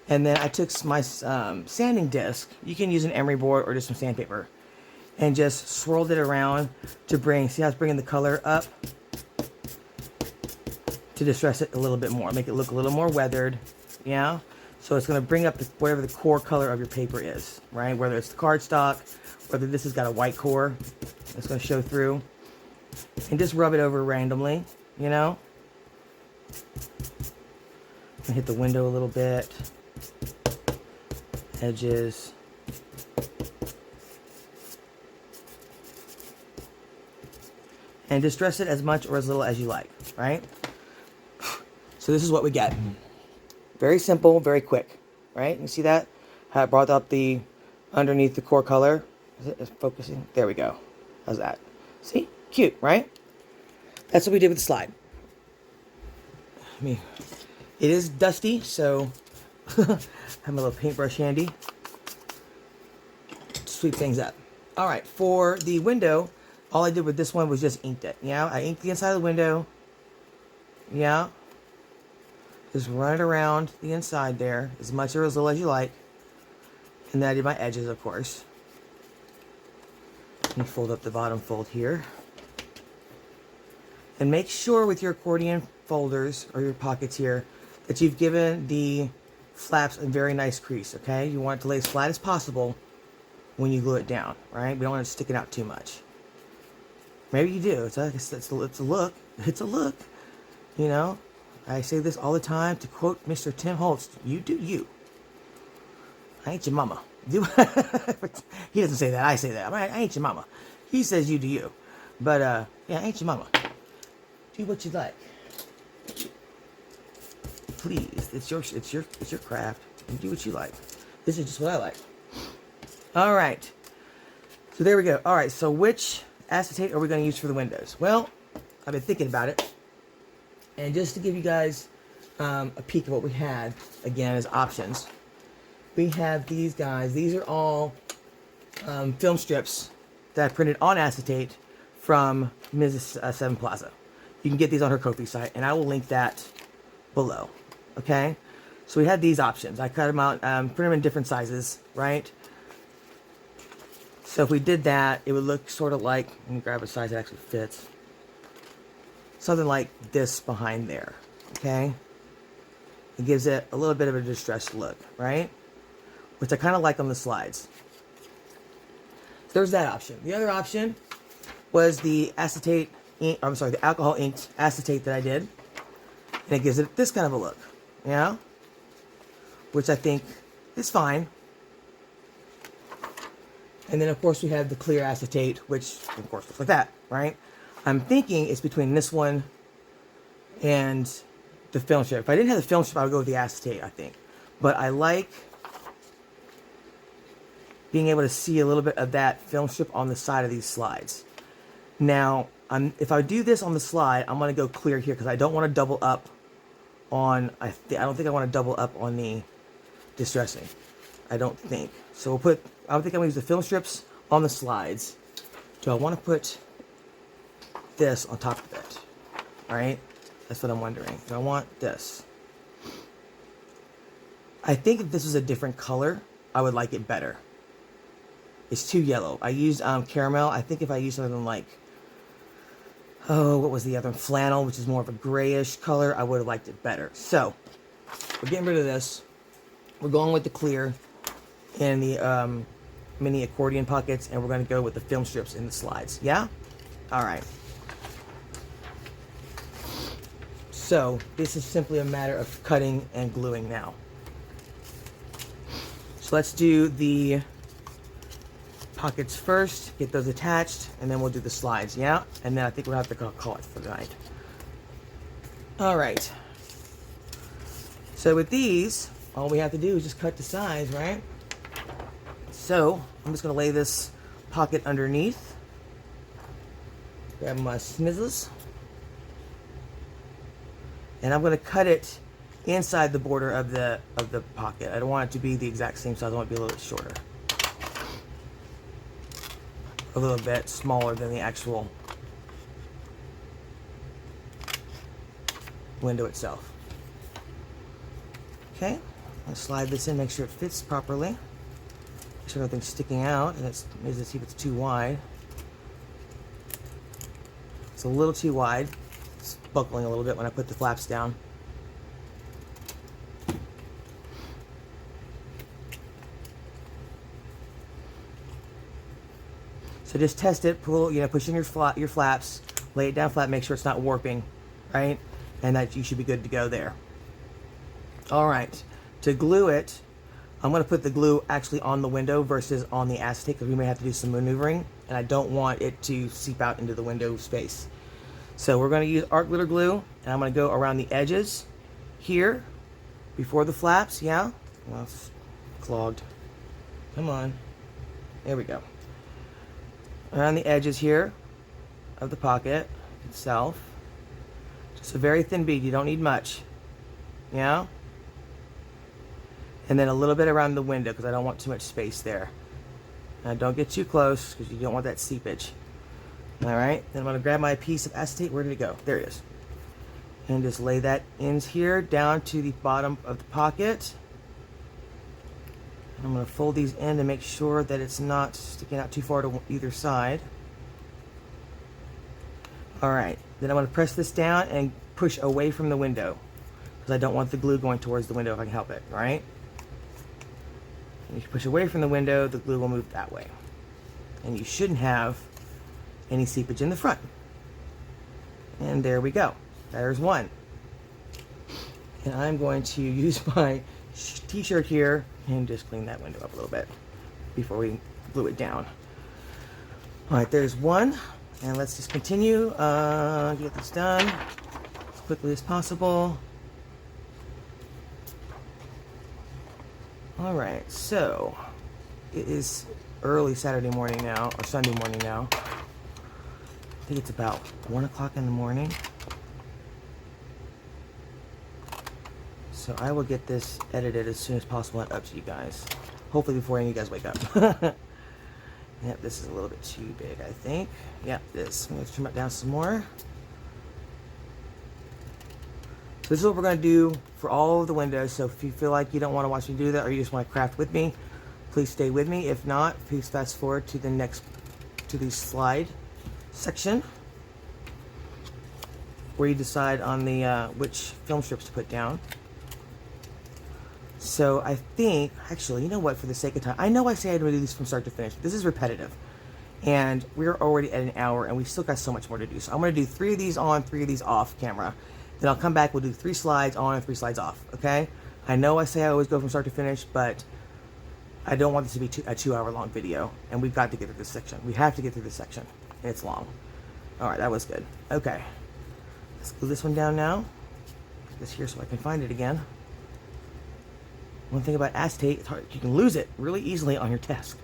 And then I took my sanding disc. You can use an emery board or just some sandpaper. And just swirled it around to bring, see how it's bringing the color up? To distress it a little bit more. Make it look a little more weathered. Yeah? So it's going to bring up whatever the core color of your paper is. Right? Whether it's the cardstock, whether this has got a white core. It's going to show through. And just rub it over randomly. You know? And hit the window a little bit. Edges. And distress it as much or as little as you like, right? So this is what we get. Very simple, very quick, right? You see that? How it brought up the underneath the core color. Is it focusing? There we go. How's that? See? Cute, right? That's what we did with the slide. It is dusty, so I have my little paintbrush handy to sweep things up. All right, for the window, all I did with this one was just inked it. Yeah, I inked the inside of the window. Yeah. Just run it around the inside there, as much or as little as you like. And then I did my edges, of course. Let me fold up the bottom fold here. And make sure with your accordion folders, or your pockets here, that you've given the flaps a very nice crease, okay? You want it to lay as flat as possible when you glue it down, right? We don't want it to stick it out too much. Maybe you do. It's a look. It's a look. You know, I say this all the time to quote Mr. Tim Holtz. You do you. I ain't your mama. Do he doesn't say that. I say that. I ain't your mama. He says you do you. But yeah, I ain't your mama. Do what you like. Please, it's your craft. And do what you like. This is just what I like. All right. So there we go. All right. So which acetate are we going to use for the windows? Well, I've been thinking about it, and just to give you guys a peek of what we had again as options, we have these guys. These are all film strips that I printed on acetate from Mrs. Seven Plaza. You can get these on her Ko-fi site, and I will link that below. Okay, so we had these options. I cut them out, print them in different sizes, right? So if we did that, it would look sort of like, let me grab a size that actually fits. Something like this behind there, okay? It gives it a little bit of a distressed look, right? Which I kind of like on the slides. So there's that option. The other option was the acetate ink, I'm sorry, the alcohol inked acetate that I did. And it gives it this kind of a look, yeah? Which I think is fine. And then, of course, we have the clear acetate, which, of course, looks like that, right? I'm thinking it's between this one and the film strip. If I didn't have the film strip, I would go with the acetate, I think. But I like being able to see a little bit of that film strip on the side of these slides. Now, if I do this on the slide, I'm going to go clear here because I don't want to double up on, I don't think I want to double up on the distressing. I don't think. So we'll put, I think I'm going to use the film strips on the slides. Do I want to put this on top of it? Right? That's what I'm wondering. Do I want this? I think if this was a different color, I would like it better. It's too yellow. I used caramel. I think if I used something like, oh, what was the other one? Flannel, which is more of a grayish color, I would have liked it better. So, we're getting rid of this. We're going with the clear and the mini accordion pockets, and we're going to go with the film strips in the slides. Yeah? All right. So, this is simply a matter of cutting and gluing now. So, let's do the pockets first, get those attached, and then we'll do the slides, yeah? And then I think we'll have to call it for the night. All right. So with these, all we have to do is just cut the sides, right? So I'm just going to lay this pocket underneath. Grab my snizzles. And I'm going to cut it inside the border of the pocket. I don't want it to be the exact same size. I want it to be a little bit shorter. A little bit smaller than the actual window itself. Okay, I'm going to slide this in, make sure it fits properly. Make sure nothing's sticking out, and let's see if it's too wide. It's a little too wide. It's buckling a little bit when I put the flaps down. So just test it, pull, push in your flaps, lay it down flat, make sure it's not warping, right? And that you should be good to go there. All right, to glue it, I'm going to put the glue actually on the window versus on the acetate because we may have to do some maneuvering, and I don't want it to seep out into the window space. So we're going to use art glitter glue, and I'm going to go around the edges here before the flaps, yeah? Well, it's clogged. Come on. There we go. Around the edges here of the pocket itself. Just a very thin bead. You don't need much. Yeah? And then a little bit around the window because I don't want too much space there. Now don't get too close because you don't want that seepage. Alright? Then I'm going to grab my piece of acetate. Where did it go? There it is. And just lay that in here down to the bottom of the pocket. I'm going to fold these in to make sure that it's not sticking out too far to either side. Alright, then I'm going to press this down and push away from the window because I don't want the glue going towards the window if I can help it, right? And if you push away from the window, the glue will move that way. And you shouldn't have any seepage in the front. And there we go. There's one. And I'm going to use my t-shirt here and just clean that window up a little bit. before we glue it down. All right, there's one, and let's just continue, get this done as quickly as possible. All right, so it is early Saturday morning now, or Sunday morning now. I think it's about 1 o'clock in the morning. So I will get this edited as soon as possible and up to you guys. Hopefully before any of you guys wake up. Yep, this is a little bit too big, I think. Yep, this. I'm going to trim it down some more. So this is what we're going to do for all of the windows. So if you feel like you don't want to watch me do that, or you just want to craft with me, please stay with me. If not, please fast forward to the next, to the slide section, where you decide on the which film strips to put down. So I think, actually, you know what, for the sake of time, I know I say I'd do these from start to finish. This is repetitive. And we're already at an hour, and we still got so much more to do. So I'm going to do 3 of these on, 3 of these off camera. Then I'll come back, we'll do 3 slides on and 3 slides off, okay? I know I say I always go from start to finish, but I don't want this to be a 2-hour-long video. And we've got to get through this section. We have to get through this section. And it's long. All right, that was good. Okay. Let's glue this one down now. Put this here so I can find it again. One thing about acetate, it's hard. You can lose it really easily on your desk.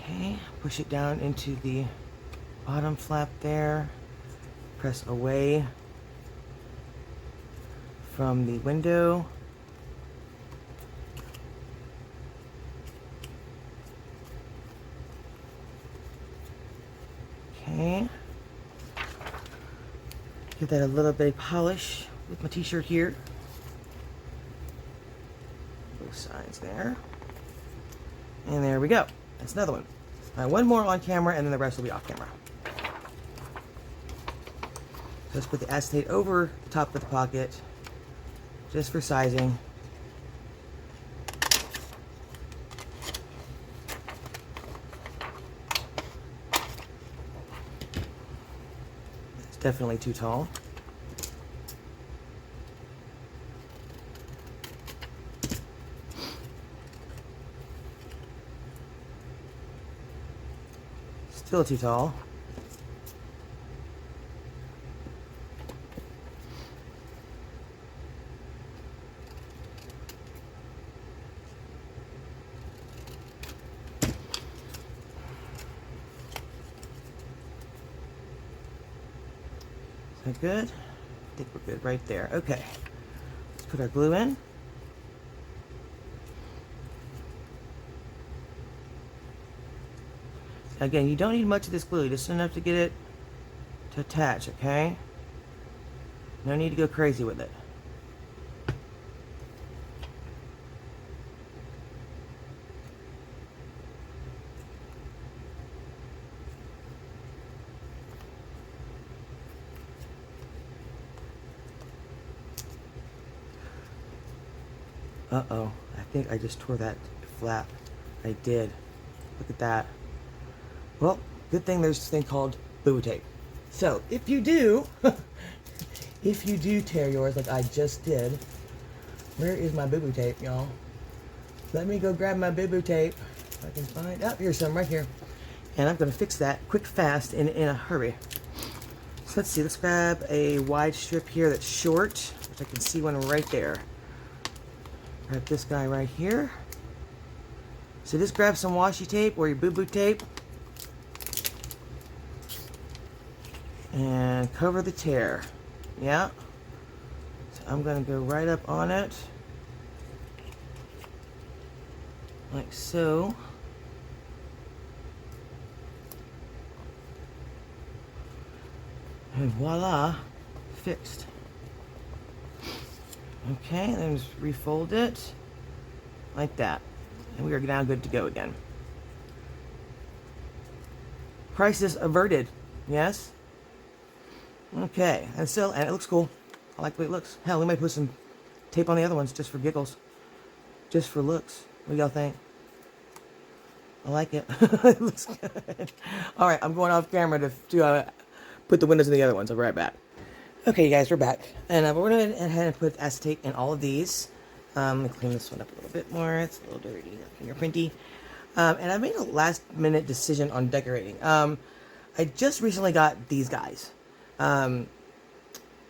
Okay, push it down into the bottom flap there. Press away from the window. Okay. Give that a little bit of polish with my t-shirt here. Both sides there. And there we go. That's another one. One more on camera, and then the rest will be off camera. Let's put the acetate over the top of the pocket, just for sizing. It's definitely too tall. Still too tall. Is that good? I think we're good right there. Okay. Let's put our glue in. Again, you don't need much of this glue, just enough to get it to attach, okay? No need to go crazy with it. Uh-oh, I think I just tore that flap. I did. Look at that. Well, good thing there's this thing called boo-boo tape. So, if you do, if you do tear yours like I just did, where is my boo-boo tape, y'all? Let me go grab my boo-boo tape. If I can find, oh, here's some right here. And I'm gonna fix that quick, fast, in a hurry. So let's see, let's grab a wide strip here that's short, which I can see one right there. Grab this guy right here. So just grab some washi tape or your boo-boo tape and cover the tear. Yeah. So I'm going to go right up on it. Like so. And voila, fixed. Okay, then just refold it like that. And we are now good to go again. Crisis averted. Yes? Okay, and still, and it looks cool. I like the way it looks. Hell, we might put some tape on the other ones just for giggles. Just for looks. What do y'all think? I like it. It looks good. Alright, I'm going off camera to put the windows in the other ones. I'll be right back. Okay, you guys, we're back. And we're going to go ahead and put acetate in all of these. Let me clean this one up a little bit more. It's a little dirty, fingerprinty. And I made a last-minute decision on decorating. I just recently got these guys.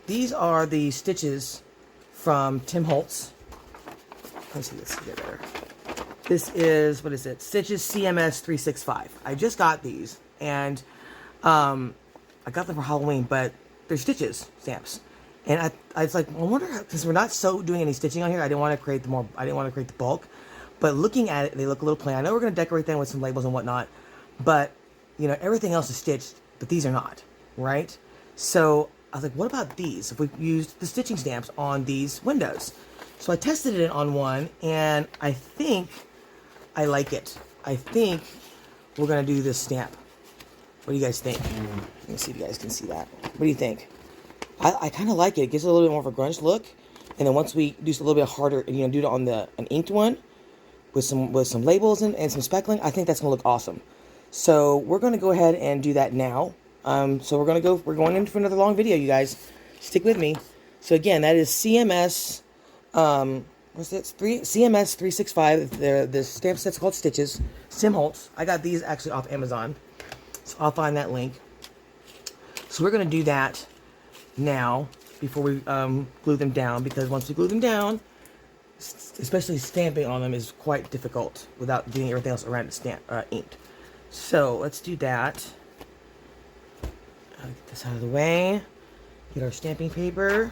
These are the stitches from Tim Holtz. Let's see this together. This is, what is it? Stitches CMS 365. I just got these, and I got them for Halloween, but they're stitches stamps. And I was like, I wonder, because we're not doing any stitching on here, I didn't want to create the bulk. But looking at it, they look a little plain. I know we're going to decorate them with some labels and whatnot, but, you know, everything else is stitched, but these are not, right? So I was like, what about these? If we used the stitching stamps on these windows? So I tested it on one, and I think I like it. I think we're going to do this stamp. What do you guys think? Let me see if you guys can see that. What do you think? I kind of like it. It gives it a little bit more of a grunge look. And then once we do a little bit harder, you know, do it on an inked one with some labels and some speckling, I think that's going to look awesome. So we're going to go ahead and do that now. So we're going in for another long video, you guys. Stick with me. So again, that is CMS, what's it? CMS 365. The stamp set's called Stitches. Tim Holtz. I got these actually off Amazon. So I'll find that link. So we're going to do that now before we glue them down, because once we glue them down, especially stamping on them is quite difficult without getting everything else around it inked. So let's do that. I'll get this out of the way. Get our stamping paper.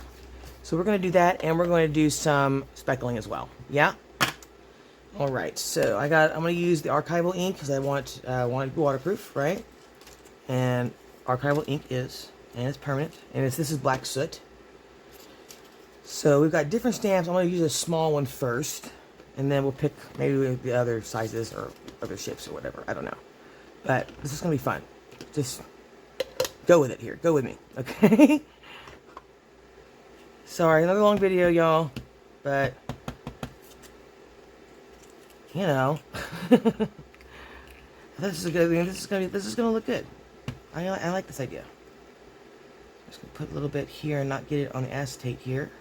So we're going to do that, and we're going to do some speckling as well. Yeah? Alright, so I'm going to use the Archival ink because I want it to be waterproof, right? And Archival ink is, and it's permanent, and this is black soot. So we've got different stamps. I'm going to use a small one first, and then we'll pick maybe the other sizes or other shapes or whatever. I don't know. But this is going to be fun. Just go with it here. Go with me, okay? Sorry, another long video, y'all, but you know, this is gonna look good. I like this idea. Just gonna put a little bit here and not get it on the acetate here.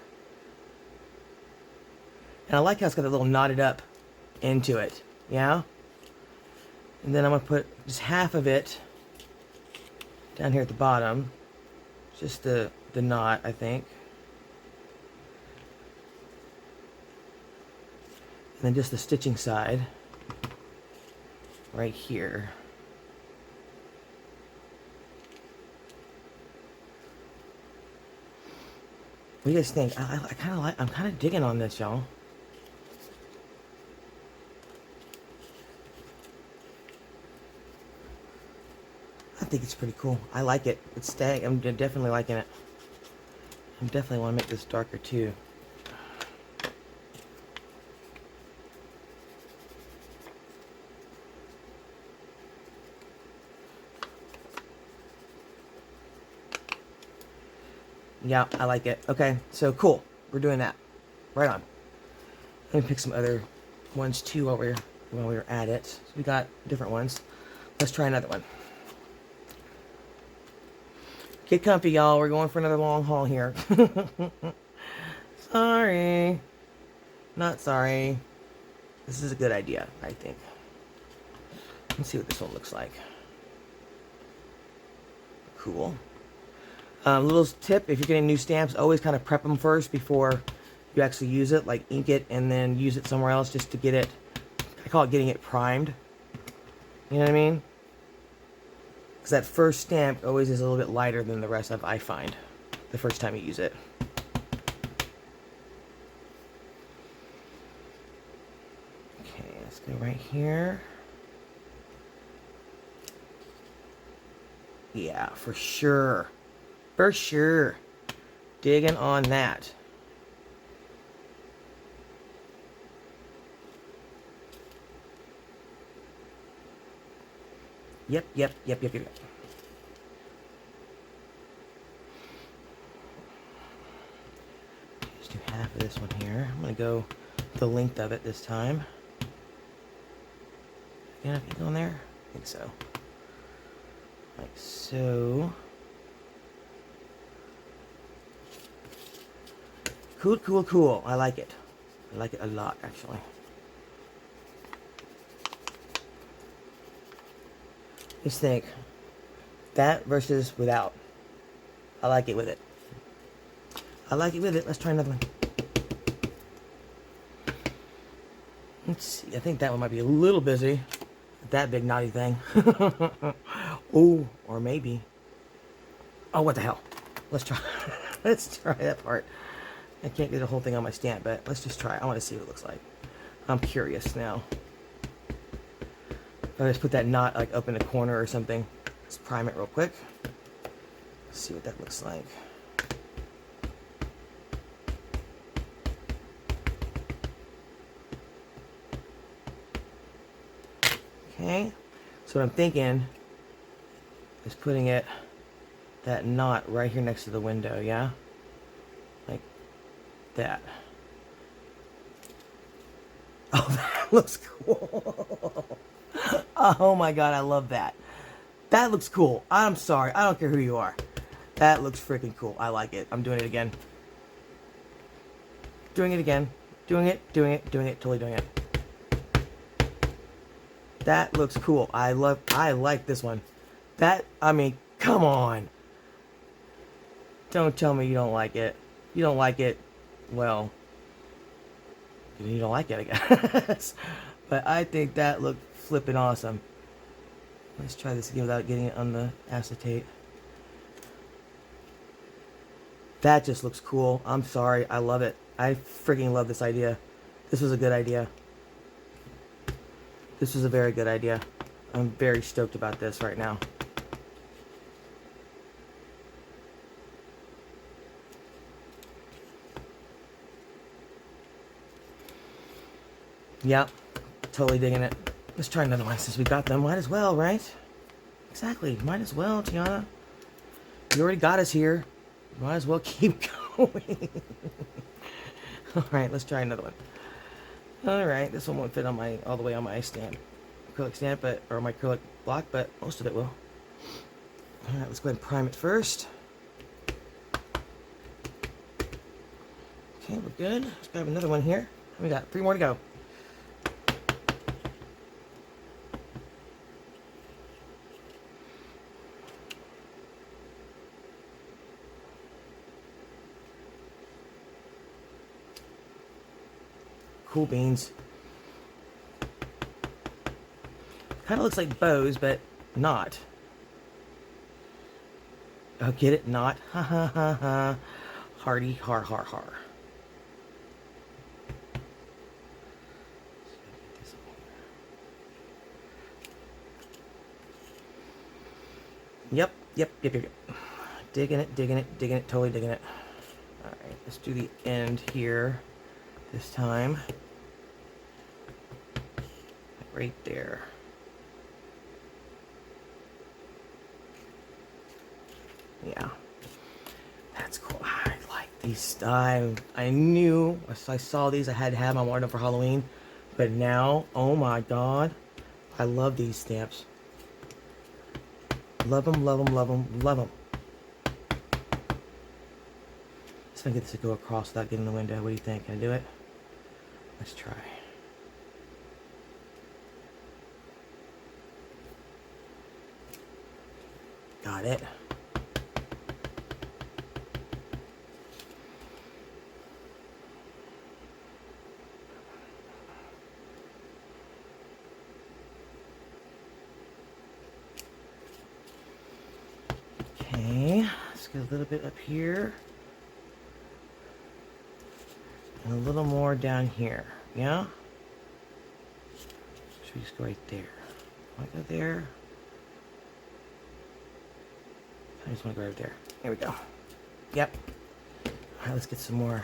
And I like how it's got a little knotted up into it, yeah? And then I'm gonna put just half of it down here at the bottom. Just the knot, I think. And then just the stitching side right here. What do you guys think? I'm kind of digging on this, y'all. I think it's pretty cool. I like it. It's staying. I'm definitely liking it. I definitely want to make this darker too. Yeah, I like it. Okay, so cool. We're doing that. Right on. Let me pick some other ones too while we're at it. So we got different ones. Let's try another one. Get comfy, y'all. We're going for another long haul here. Sorry. Not sorry. This is a good idea, I think. Let's see what this one looks like. Cool. Little tip, if you're getting new stamps, always kind of prep them first before you actually use it. Like ink it and then use it somewhere else just to get it, I call it getting it primed. You know what I mean? Because that first stamp always is a little bit lighter than the rest I find the first time you use it. Okay, let's go right here. Yeah, for sure. For sure. Digging on that. Yep. Just do half of this one here. I'm going to go the length of it this time. Enough ink on there? I think so. Like so. Cool, cool, cool. I like it. I like it a lot, actually. Just think. That versus without. I like it with it. I like it with it. Let's try another one. Let's see. I think that one might be a little busy. That big naughty thing. Oh, or maybe. Oh, what the hell? Let's try. Let's try that part. I can't get the whole thing on my stamp, but let's just try. I want to see what it looks like. I'm curious now. I'll just put that knot like up in a corner or something. Let's prime it real quick. Let's see what that looks like. Okay, so what I'm thinking is putting that knot right here next to the window, yeah? Like that. Oh, that looks cool. Oh my god, I love that. That looks cool. I'm sorry, I don't care who you are. That looks freaking cool. I like it. I'm doing it again. Doing it again. Doing it, totally doing it. That looks cool. I like this one. I mean, come on. Don't tell me you don't like it. You don't like it, well, you don't like it, I guess. But I think that looked flippin' awesome. Let's try this again without getting it on the acetate. That just looks cool. I'm sorry. I love it. I freaking love this idea. This was a good idea. This was a very good idea. I'm very stoked about this right now. Yep, totally digging it. Let's try another one since we got them. Might as well, right? Exactly, might as well, Tiana. You already got us here. Might as well keep going. Alright, let's try another one. Alright, this one won't fit on all the way on my stamp. Acrylic stamp, or my acrylic block, but most of it will. Alright, let's go ahead and prime it first. Okay, we're good. Let's grab another one here. We got 3 more to go. Cool beans. Kind of looks like bows, but not. Oh, get it? Not. Ha ha ha ha. Hardy, har har har. Yep. Digging it, totally digging it. Alright, let's do the end here this time. Right there. Yeah. That's cool. I like these. I knew, I saw these, I had to have them. I wanted them for Halloween. But now, oh my god. I love these stamps. Love them, love them, love them, love them. Just gonna get this to go across without getting in the window. What do you think? Can I do it? Let's try. Got it. Okay, let's get a little bit up here. And a little more down here. Yeah? Should we just go right there? Want to go there? I just want to go right there. There we go. Yep. Alright, let's get some more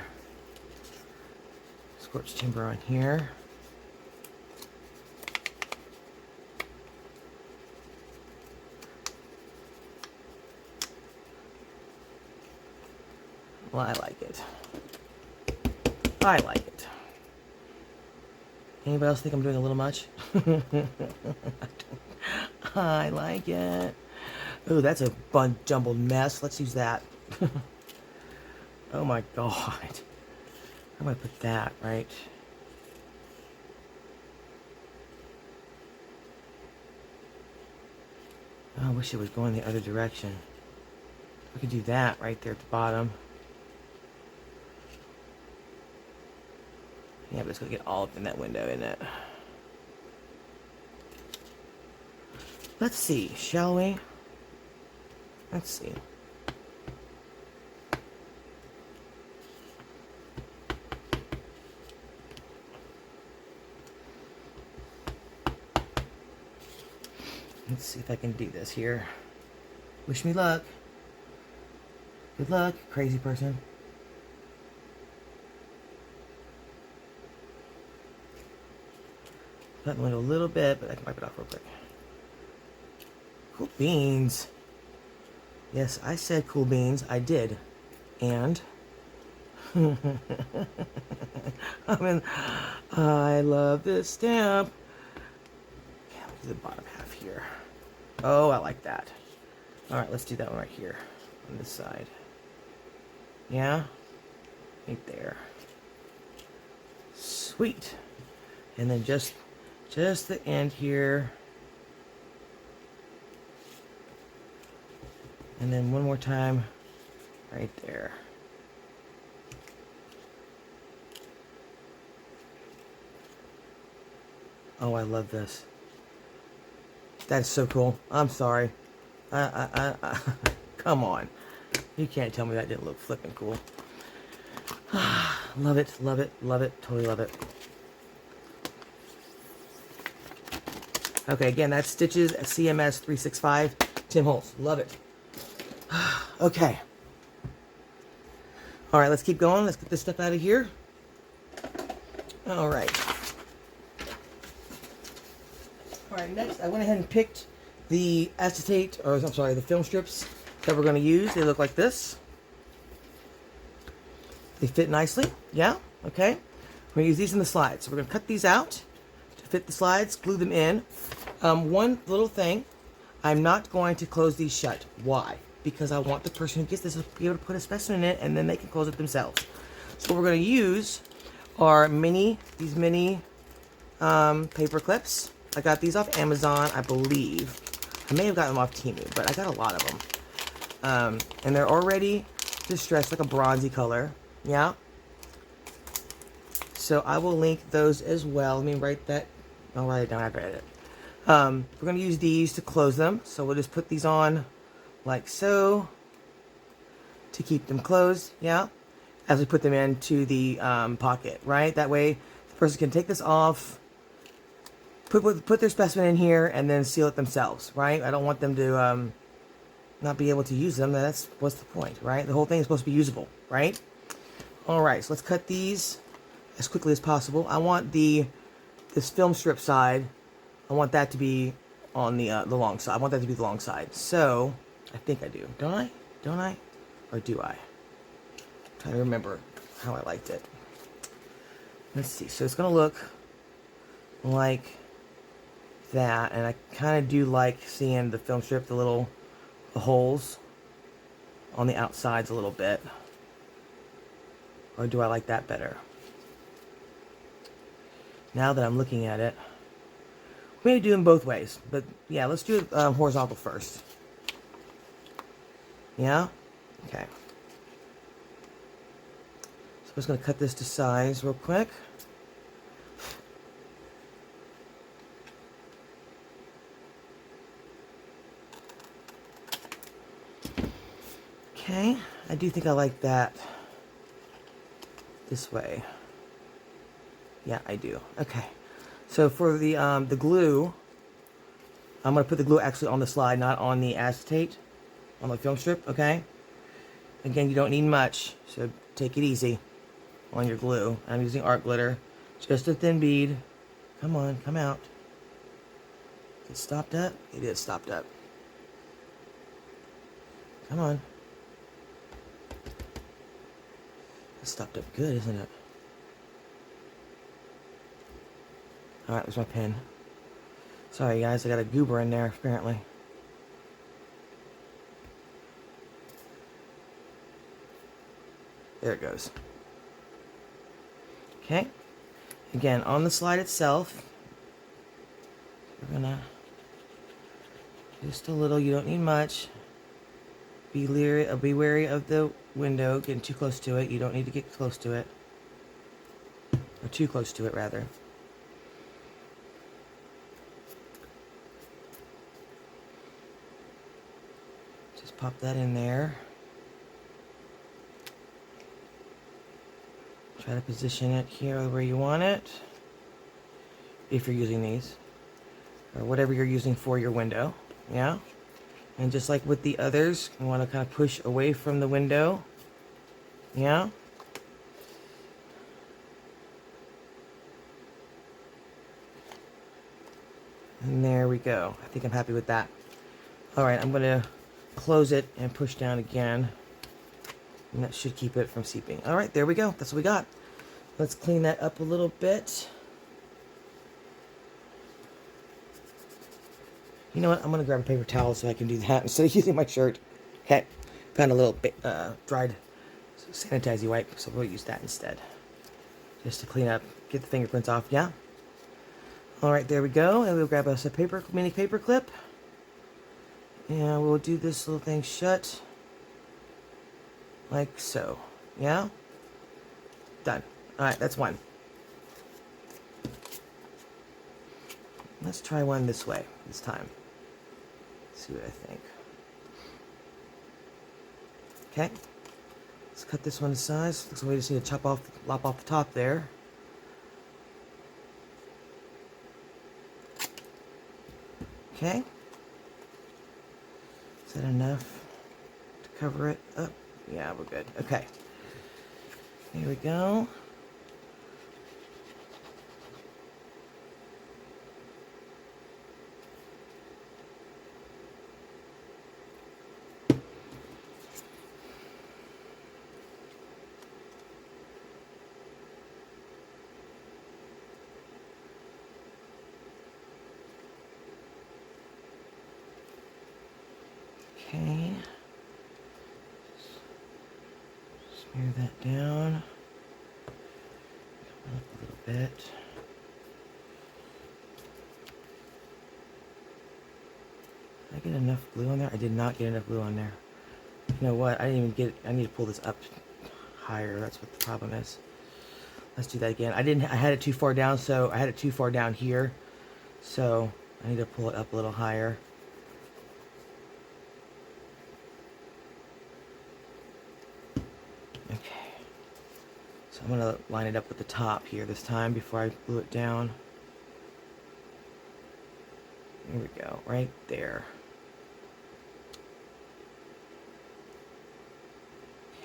scorched timber on here. Well, I like it. I like it. Anybody else think I'm doing a little much? I like it. Oh, that's a jumbled mess. Let's use that. Oh my god. I'm going to put that right. Oh, I wish it was going the other direction. We could do that right there at the bottom. Yeah, but it's going to get all up in that window, isn't it? Let's see, shall we? Let's see. Let's see if I can do this here. Wish me luck. Good luck, crazy person. That went a little bit, but I can wipe it off real quick. Cool beans. Yes, I said cool beans. I did. And I love this stamp. Yeah, look at the bottom half here. Oh, I like that. All right, let's do that one right here on this side. Yeah, right there. Sweet. And then just the end here. And then one more time right there. Oh, I love this. That's so cool. I'm sorry. Come on. You can't tell me that didn't look flipping cool. Love it, love it, love it, totally love it. Okay, again, that's Stitches at CMS 365. Tim Holtz. Love it. Okay. All right, let's keep going. Let's get this stuff out of here. All right. All right, next, I went ahead and picked the acetate, or I'm sorry, the film strips that we're going to use. They look like this. They fit nicely. Yeah, okay. We're going to use these in the slides. So we're going to cut these out to fit the slides, glue them in. One little thing, I'm not going to close these shut. Why? Because I want the person who gets this to be able to put a specimen in it, and then they can close it themselves. So what we're going to use are these mini paper clips. I got these off Amazon, I believe. I may have gotten them off Temu, but I got a lot of them. And they're already distressed, like a bronzy color. Yeah. So I will link those as well. Let me write that. I'll write it down after I edit. We're going to use these to close them. So we'll just put these on like so to keep them closed. Yeah. As we put them into the pocket, right? That way the person can take this off, put their specimen in here, and then seal it themselves, right? I don't want them to not be able to use them. What's the point, right? The whole thing is supposed to be usable, right? All right, so let's cut these as quickly as possible. I want this film strip side, I want that to be on the long side. I want that to be the long side. So I think I do, don't I? Don't I? Or do I? I'm trying to remember how I liked it. Let's see. So it's gonna look like that, and I kind of do like seeing the film strip, the holes on the outsides a little bit. Or do I like that better? Now that I'm looking at it, we may do them both ways, but yeah, let's do it horizontal first. Yeah? Okay. So I'm just going to cut this to size real quick. Okay, I do think I like that this way. Yeah, I do. Okay. So for the glue, I'm going to put the glue actually on the slide, not on the acetate, on the film strip, okay? Again, you don't need much, so take it easy on your glue. I'm using art glitter, just a thin bead. Come on, come out. Is it stopped up? It is stopped up. Come on. It's stopped up good, isn't it? Alright, there's my pen. Sorry guys, I got a goober in there apparently. There it goes. Okay. Again, on the slide itself, we're gonna just a little. You don't need much. Be wary of the window getting too close to it. You don't need to get close to it, or too close to it rather. Just pop that in there. Try to position it here where you want it, if you're using these, or whatever you're using for your window, yeah? And just like with the others, you want to kind of push away from the window, yeah? And there we go. I think I'm happy with that. All right, I'm going to close it and push down again. And that should keep it from seeping. All right, there we go. That's what we got. Let's clean that up a little bit. You know what? I'm going to grab a paper towel so I can do that instead of using my shirt. Okay. Found a little dried sanitizer wipe, so we'll use that instead. Just to clean up, get the fingerprints off, yeah? All right, there we go. And we'll grab us a mini paper clip. And we'll do this little thing shut. Like so. Yeah? Done. Alright, that's one. Let's try one this way this time. See what I think. Okay. Let's cut this one to size. Looks like we just need to lop off the top there. Okay. Is that enough to cover it up? Yeah, we're good. Okay. Here we go. Okay. Smear that down. Come up a little bit. Did I get enough glue on there? I did not get enough glue on there. You know what? I didn't even get. I need to pull this up higher. That's what the problem is. Let's do that again. I had it too far down, so I had it too far down here. So I need to pull it up a little higher. I'm going to line it up with the top here this time before I glue it down. Here we go, right there.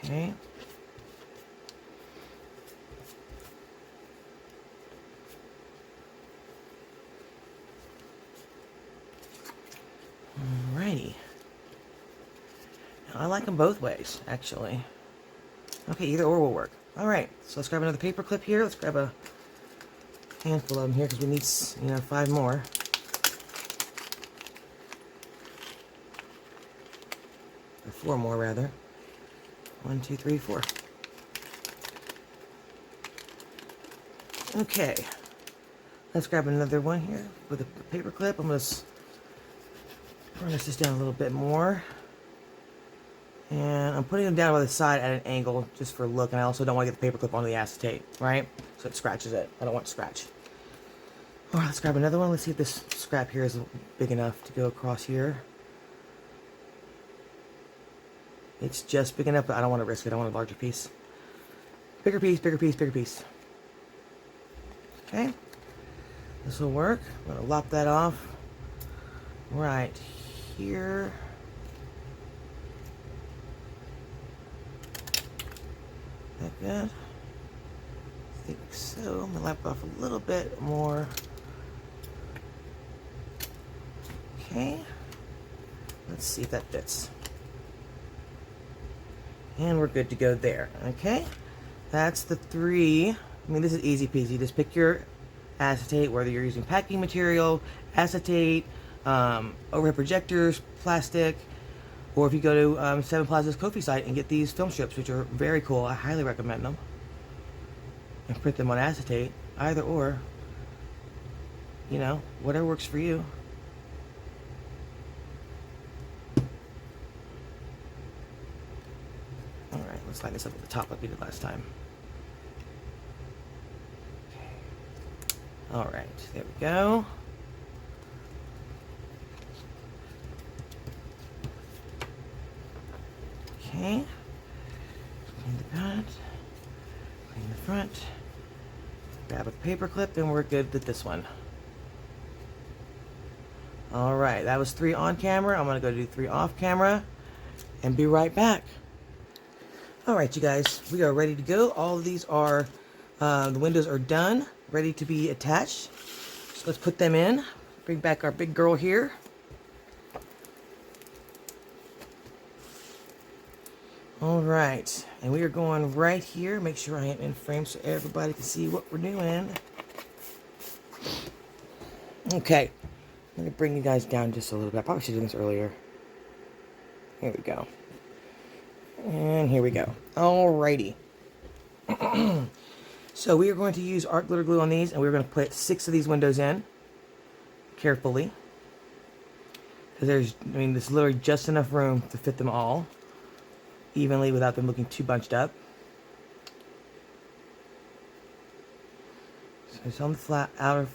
Okay. Alrighty. Now, I like them both ways, actually. Okay, either or will work. Alright, so let's grab another paper clip here. Let's grab a handful of them here because we need, 5 more. Or 4 more, rather. 1, 2, 3, 4. Okay. Let's grab another one here with a paper clip. I'm going to burnish this down a little bit more. And I'm putting them down by the side at an angle just for look, and I also don't want to get the paper clip onto the acetate, right? So it scratches it. I don't want to scratch. Alright, let's grab another one. Let's see if this scrap here is big enough to go across here. It's just big enough, but I don't want to risk it. I want a larger piece. Bigger piece, bigger piece, bigger piece. Okay. This will work. I'm going to lop that off right here. That good? I think so. I'm gonna lap off a little bit more. Okay. Let's see if that fits. And we're good to go there. Okay. That's the 3. I mean, this is easy peasy. Just pick your acetate, whether you're using packing material, acetate, overhead projectors, plastic, or if you go to 7 Plaza's Ko-fi site and get these film strips, which are very cool. I highly recommend them. and print them on acetate. Either or, you know, whatever works for you. All right, let's line this up at the top like we did last time. Okay. All right, there we go. Okay. Clean the back. Clean the front. Grab a paper clip and we're good with this one. All right, that was 3 on camera. I'm gonna go do 3 off camera and be right back. All right, you guys, we are ready to go. All of these are, the windows are done, ready to be attached. So let's put them in. Bring back our big girl here. All right, and we are going right here. Make sure I am in frame so everybody can see what we're doing. Okay, I'm gonna bring you guys down just a little bit. I probably should have done this earlier. Here we go. And here we go. Alrighty. So we are going to use art glitter glue on these, and we're going to put 6 of these windows in carefully. Because there's literally just enough room to fit them all evenly without them looking too bunched up. So it's on the flap,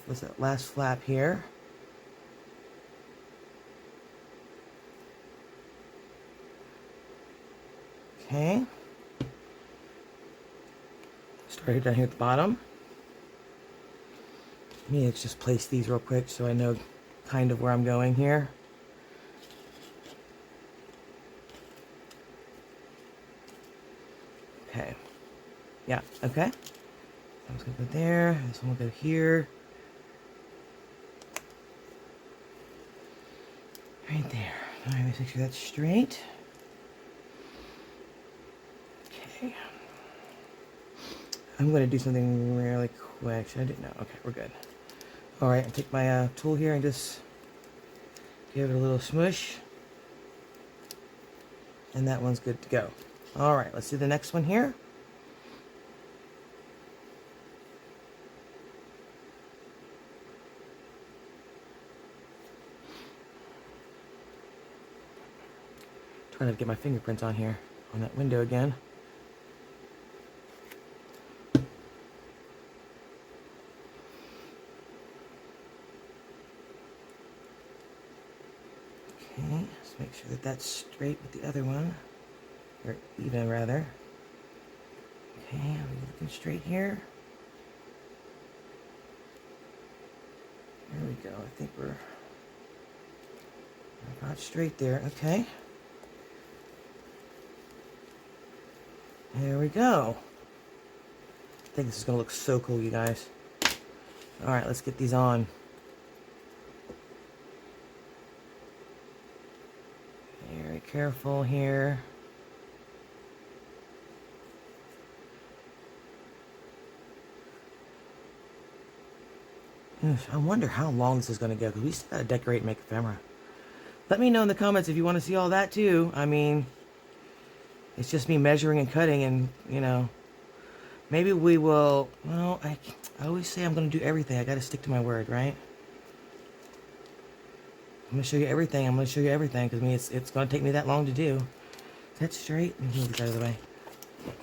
what's that last flap here. Okay. Start down here at the bottom. Let's just place these real quick so I know kind of where I'm going here. Okay. Yeah, okay. That was gonna go there. This one will go here. Right there. All right, let's make sure that's straight. Okay. I'm going to do something really quick. Should I do? No. Okay, we're good. All right, I'll take my tool here and just give it a little smush. And that one's good to go. All right, let's do the next one here. Trying to get my fingerprints on here, on that window again. Okay, let's make sure that that's straight with the other one, or even rather. Okay, are we looking straight here? There we go. I think we're about straight there. Okay. There we go. I think this is going to look so cool, you guys. Alright, let's get these on. Very careful here. I wonder how long this is going to go, because we still got to decorate and make ephemera. Let me know in the comments if you want to see all that too. I mean, it's just me measuring and cutting, and, you know, maybe we will, well, I always say I'm going to do everything. I got to stick to my word, right? I'm going to show you everything. I'm going to show you everything, because I mean, it's going to take me that long to do. Is that straight? Let me move this out of the way. Yeah,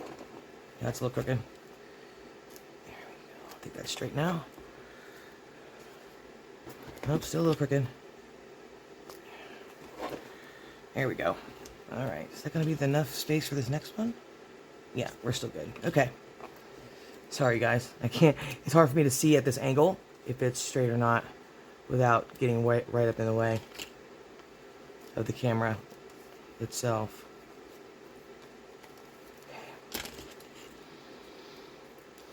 that's a little crooked. There we go. I think that's straight now. Nope, still a little crooked. There we go. Alright, is that going to be enough space for this next one? Yeah, we're still good. Okay. Sorry, guys. I can't... It's hard for me to see at this angle if it's straight or not without getting right up in the way of the camera itself. Okay.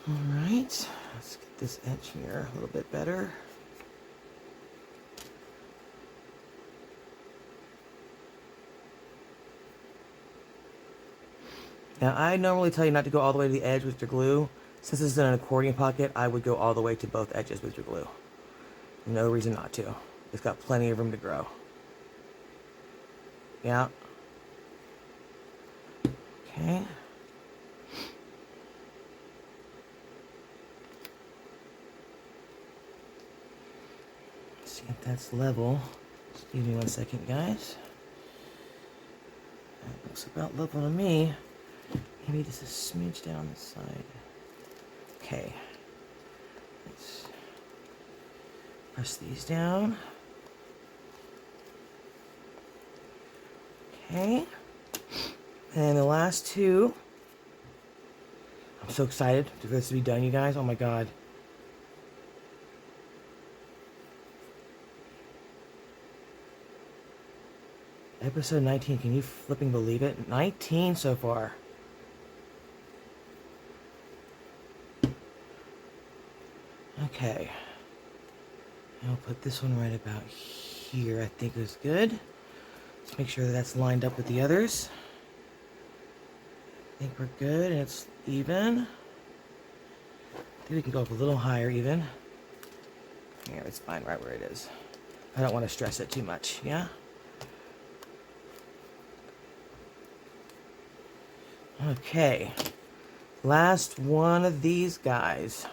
Alright. Let's get this edge here a little bit better. Now, I normally tell you not to go all the way to the edge with your glue. Since this is an accordion pocket, I would go all the way to both edges with your glue. No reason not to. It's got plenty of room to grow. Yeah. Okay. that's level. Just give me 1 second, guys. That looks about level to me. Maybe just a smidge down the side. Okay. Let's press these down. Okay. And the last two. I'm so excited for this to be done, you guys. Oh my god. Episode 19. Can you flipping believe it? 19 so far. Okay. I'll put this one right about here. I think is good. Let's make sure that that's lined up with the others. I think we're good, and it's even. I think we can go up a little higher even. Yeah, it's fine right where it is. I don't want to stress it too much, yeah? Okay. Last one of these guys.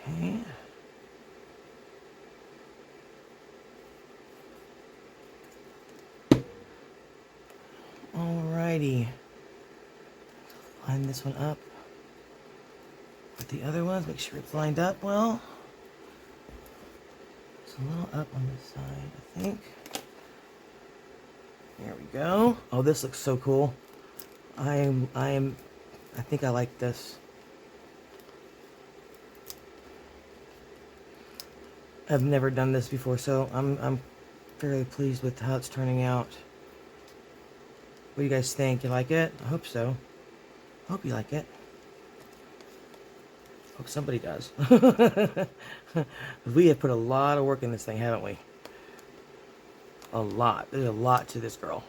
Okay. Alrighty. Line this one up with the other ones. Make sure it's lined up well. It's a little up on this side, I think. There we go. Oh, this looks so cool. I think I like this. I've never done this before, so I'm fairly pleased with how it's turning out. What do you guys think? You like it? I hope so. I hope you like it. Hope somebody does. We have put a lot of work in this thing, haven't we? A lot. There's a lot to this girl.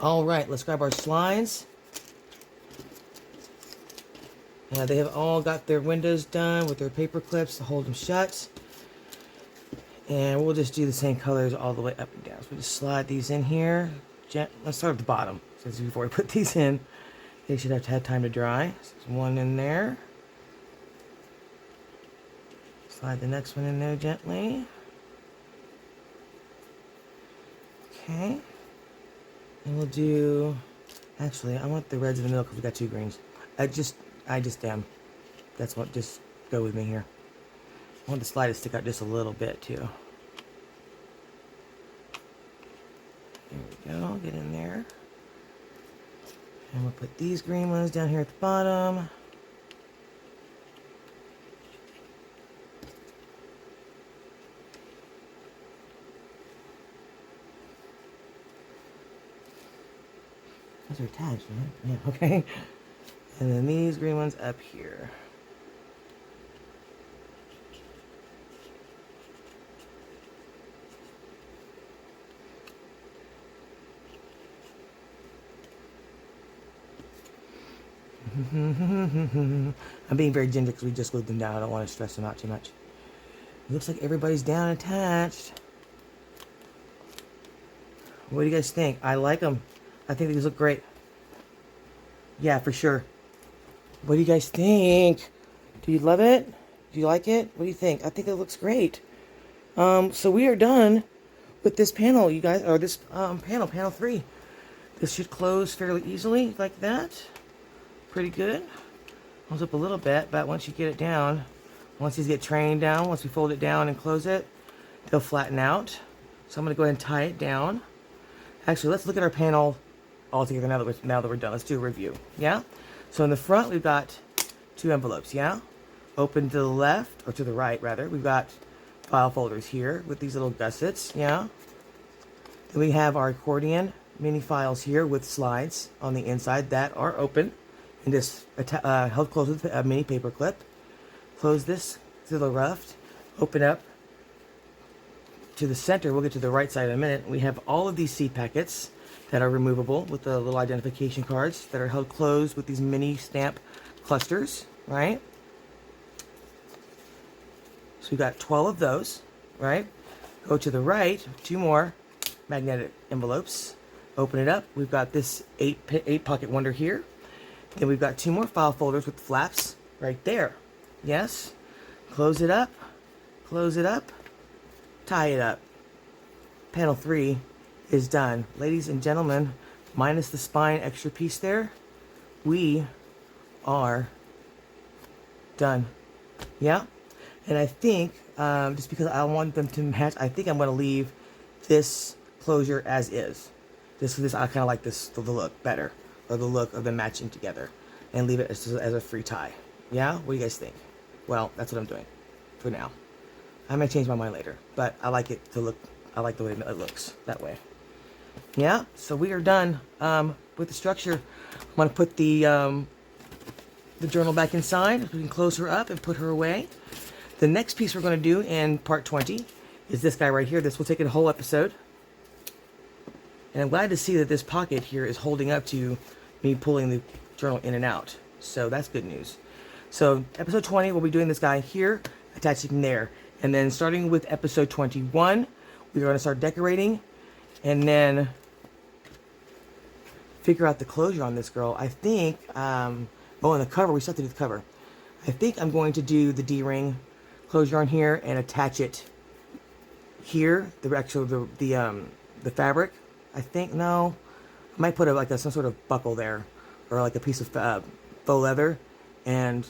All right, let's grab our slides. They have all got their windows done with their paper clips to hold them shut. And we'll just do the same colors all the way up and down. So we'll just slide these in here. Let's start at the bottom, since before we put these in. They should have time to dry. So there's one in there. Slide the next one in there gently. Okay. And we'll do... Actually, I want the reds in the middle because we got two greens. I just am. That's what, just go with me here. I want the slide to stick out just a little bit too. There we go, get in there. And we'll put these green ones down here at the bottom. Those are attached, right? Yeah, okay. And then these green ones up here. I'm being very ginger because we just glued them down. I don't want to stress them out too much. It looks like everybody's down attached. What do you guys think? I like them. I think these look great. Yeah, for sure. What do you guys think? Do you love it? Do you like it? What do you think? I think it looks great. So we are done with this panel, you guys, or this panel 3. This should close fairly easily like that. Pretty good. Comes up a little bit, but once you get it down, once these get trained down, once we fold it down and close it, they'll flatten out. So I'm going to go ahead and tie it down. Actually, let's look at our panel all together now that we're done. Let's do a review. Yeah? So in the front, we've got 2 envelopes. Yeah? Open to the left, or to the right, rather. We've got file folders here with these little gussets. Yeah? Then we have our accordion mini files here with slides on the inside that are open. And just held closed with a mini paper clip. Close this to the left. Open up to the center. We'll get to the right side in a minute. We have all of these seed packets that are removable with the little identification cards that are held closed with these mini stamp clusters, right? So we've got 12 of those, right? Go to the right, 2 more magnetic envelopes. Open it up. We've got this 8 pocket wonder here. Then we've got 2 more file folders with flaps right there. Yes. Close it up. Close it up. Tie it up. Panel 3 is done. Ladies and gentlemen, minus the spine extra piece there, we are done. Yeah. And I think, just because I want them to match, I think I'm going to leave this closure as is. This I kind of like this, the look better, or the look of them matching together, and leave it as a free tie. Yeah? What do you guys think? Well, that's what I'm doing for now. I may change my mind later, but I like it to look, I like the way it looks that way. Yeah? So we are done with the structure. I'm going to put the journal back inside. We can close her up and put her away. The next piece we're going to do in part 20 is this guy right here. This will take a whole episode. And I'm glad to see that this pocket here is holding up to me pulling the journal in and out. So that's good news. So episode 20, we'll be doing this guy here, attaching there. And then starting with episode 21, we're going to start decorating and then figure out the closure on this girl. I think, oh, and the cover, we still have to do the cover. I think I'm going to do the D-ring closure on here and attach it here, the fabric. I think, no, I might put some sort of buckle there, or like a piece of faux leather, and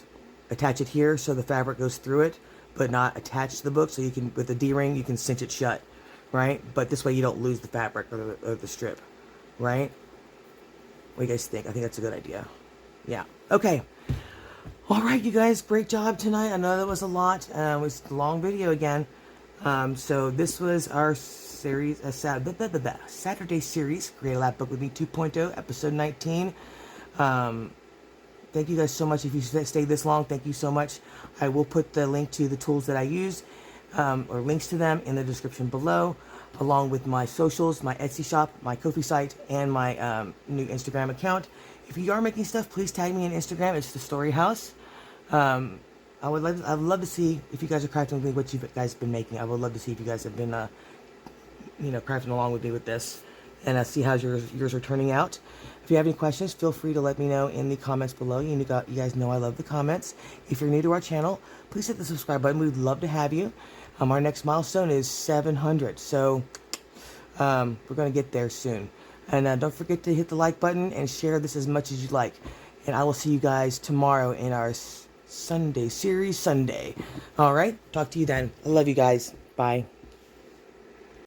attach it here so the fabric goes through it, but not attached to the book. So you can, with the D-ring, you can cinch it shut, right? But this way you don't lose the fabric or the strip, right? What do you guys think? I think that's a good idea. Yeah. Okay. All right, you guys, great job tonight. I know that was a lot. It was a long video again. So this was our series, Saturday series, Create a Lapbook with Me 2.0, episode 19. Thank you guys so much. If you stayed this long, thank you so much. I will put the link to the tools that I used, or links to them, in the description below, along with my socials, my Etsy shop, my Ko-fi site, and my new Instagram account. If you are making stuff, please tag me on Instagram. It's the Story House. I'd love to see if you guys are crafting with me, what you guys have been making. I would love to see if you guys have been, crafting along with me with this, and see how yours are turning out. If you have any questions, feel free to let me know in the comments below. You guys know I love the comments. If you're new to our channel, please hit the subscribe button. We'd love to have you. Our next milestone is 700, so we're going to get there soon. And don't forget to hit the like button and share this as much as you like. And I will see you guys tomorrow in our Sunday series Sunday. All right, talk to you then. I love you guys. Bye.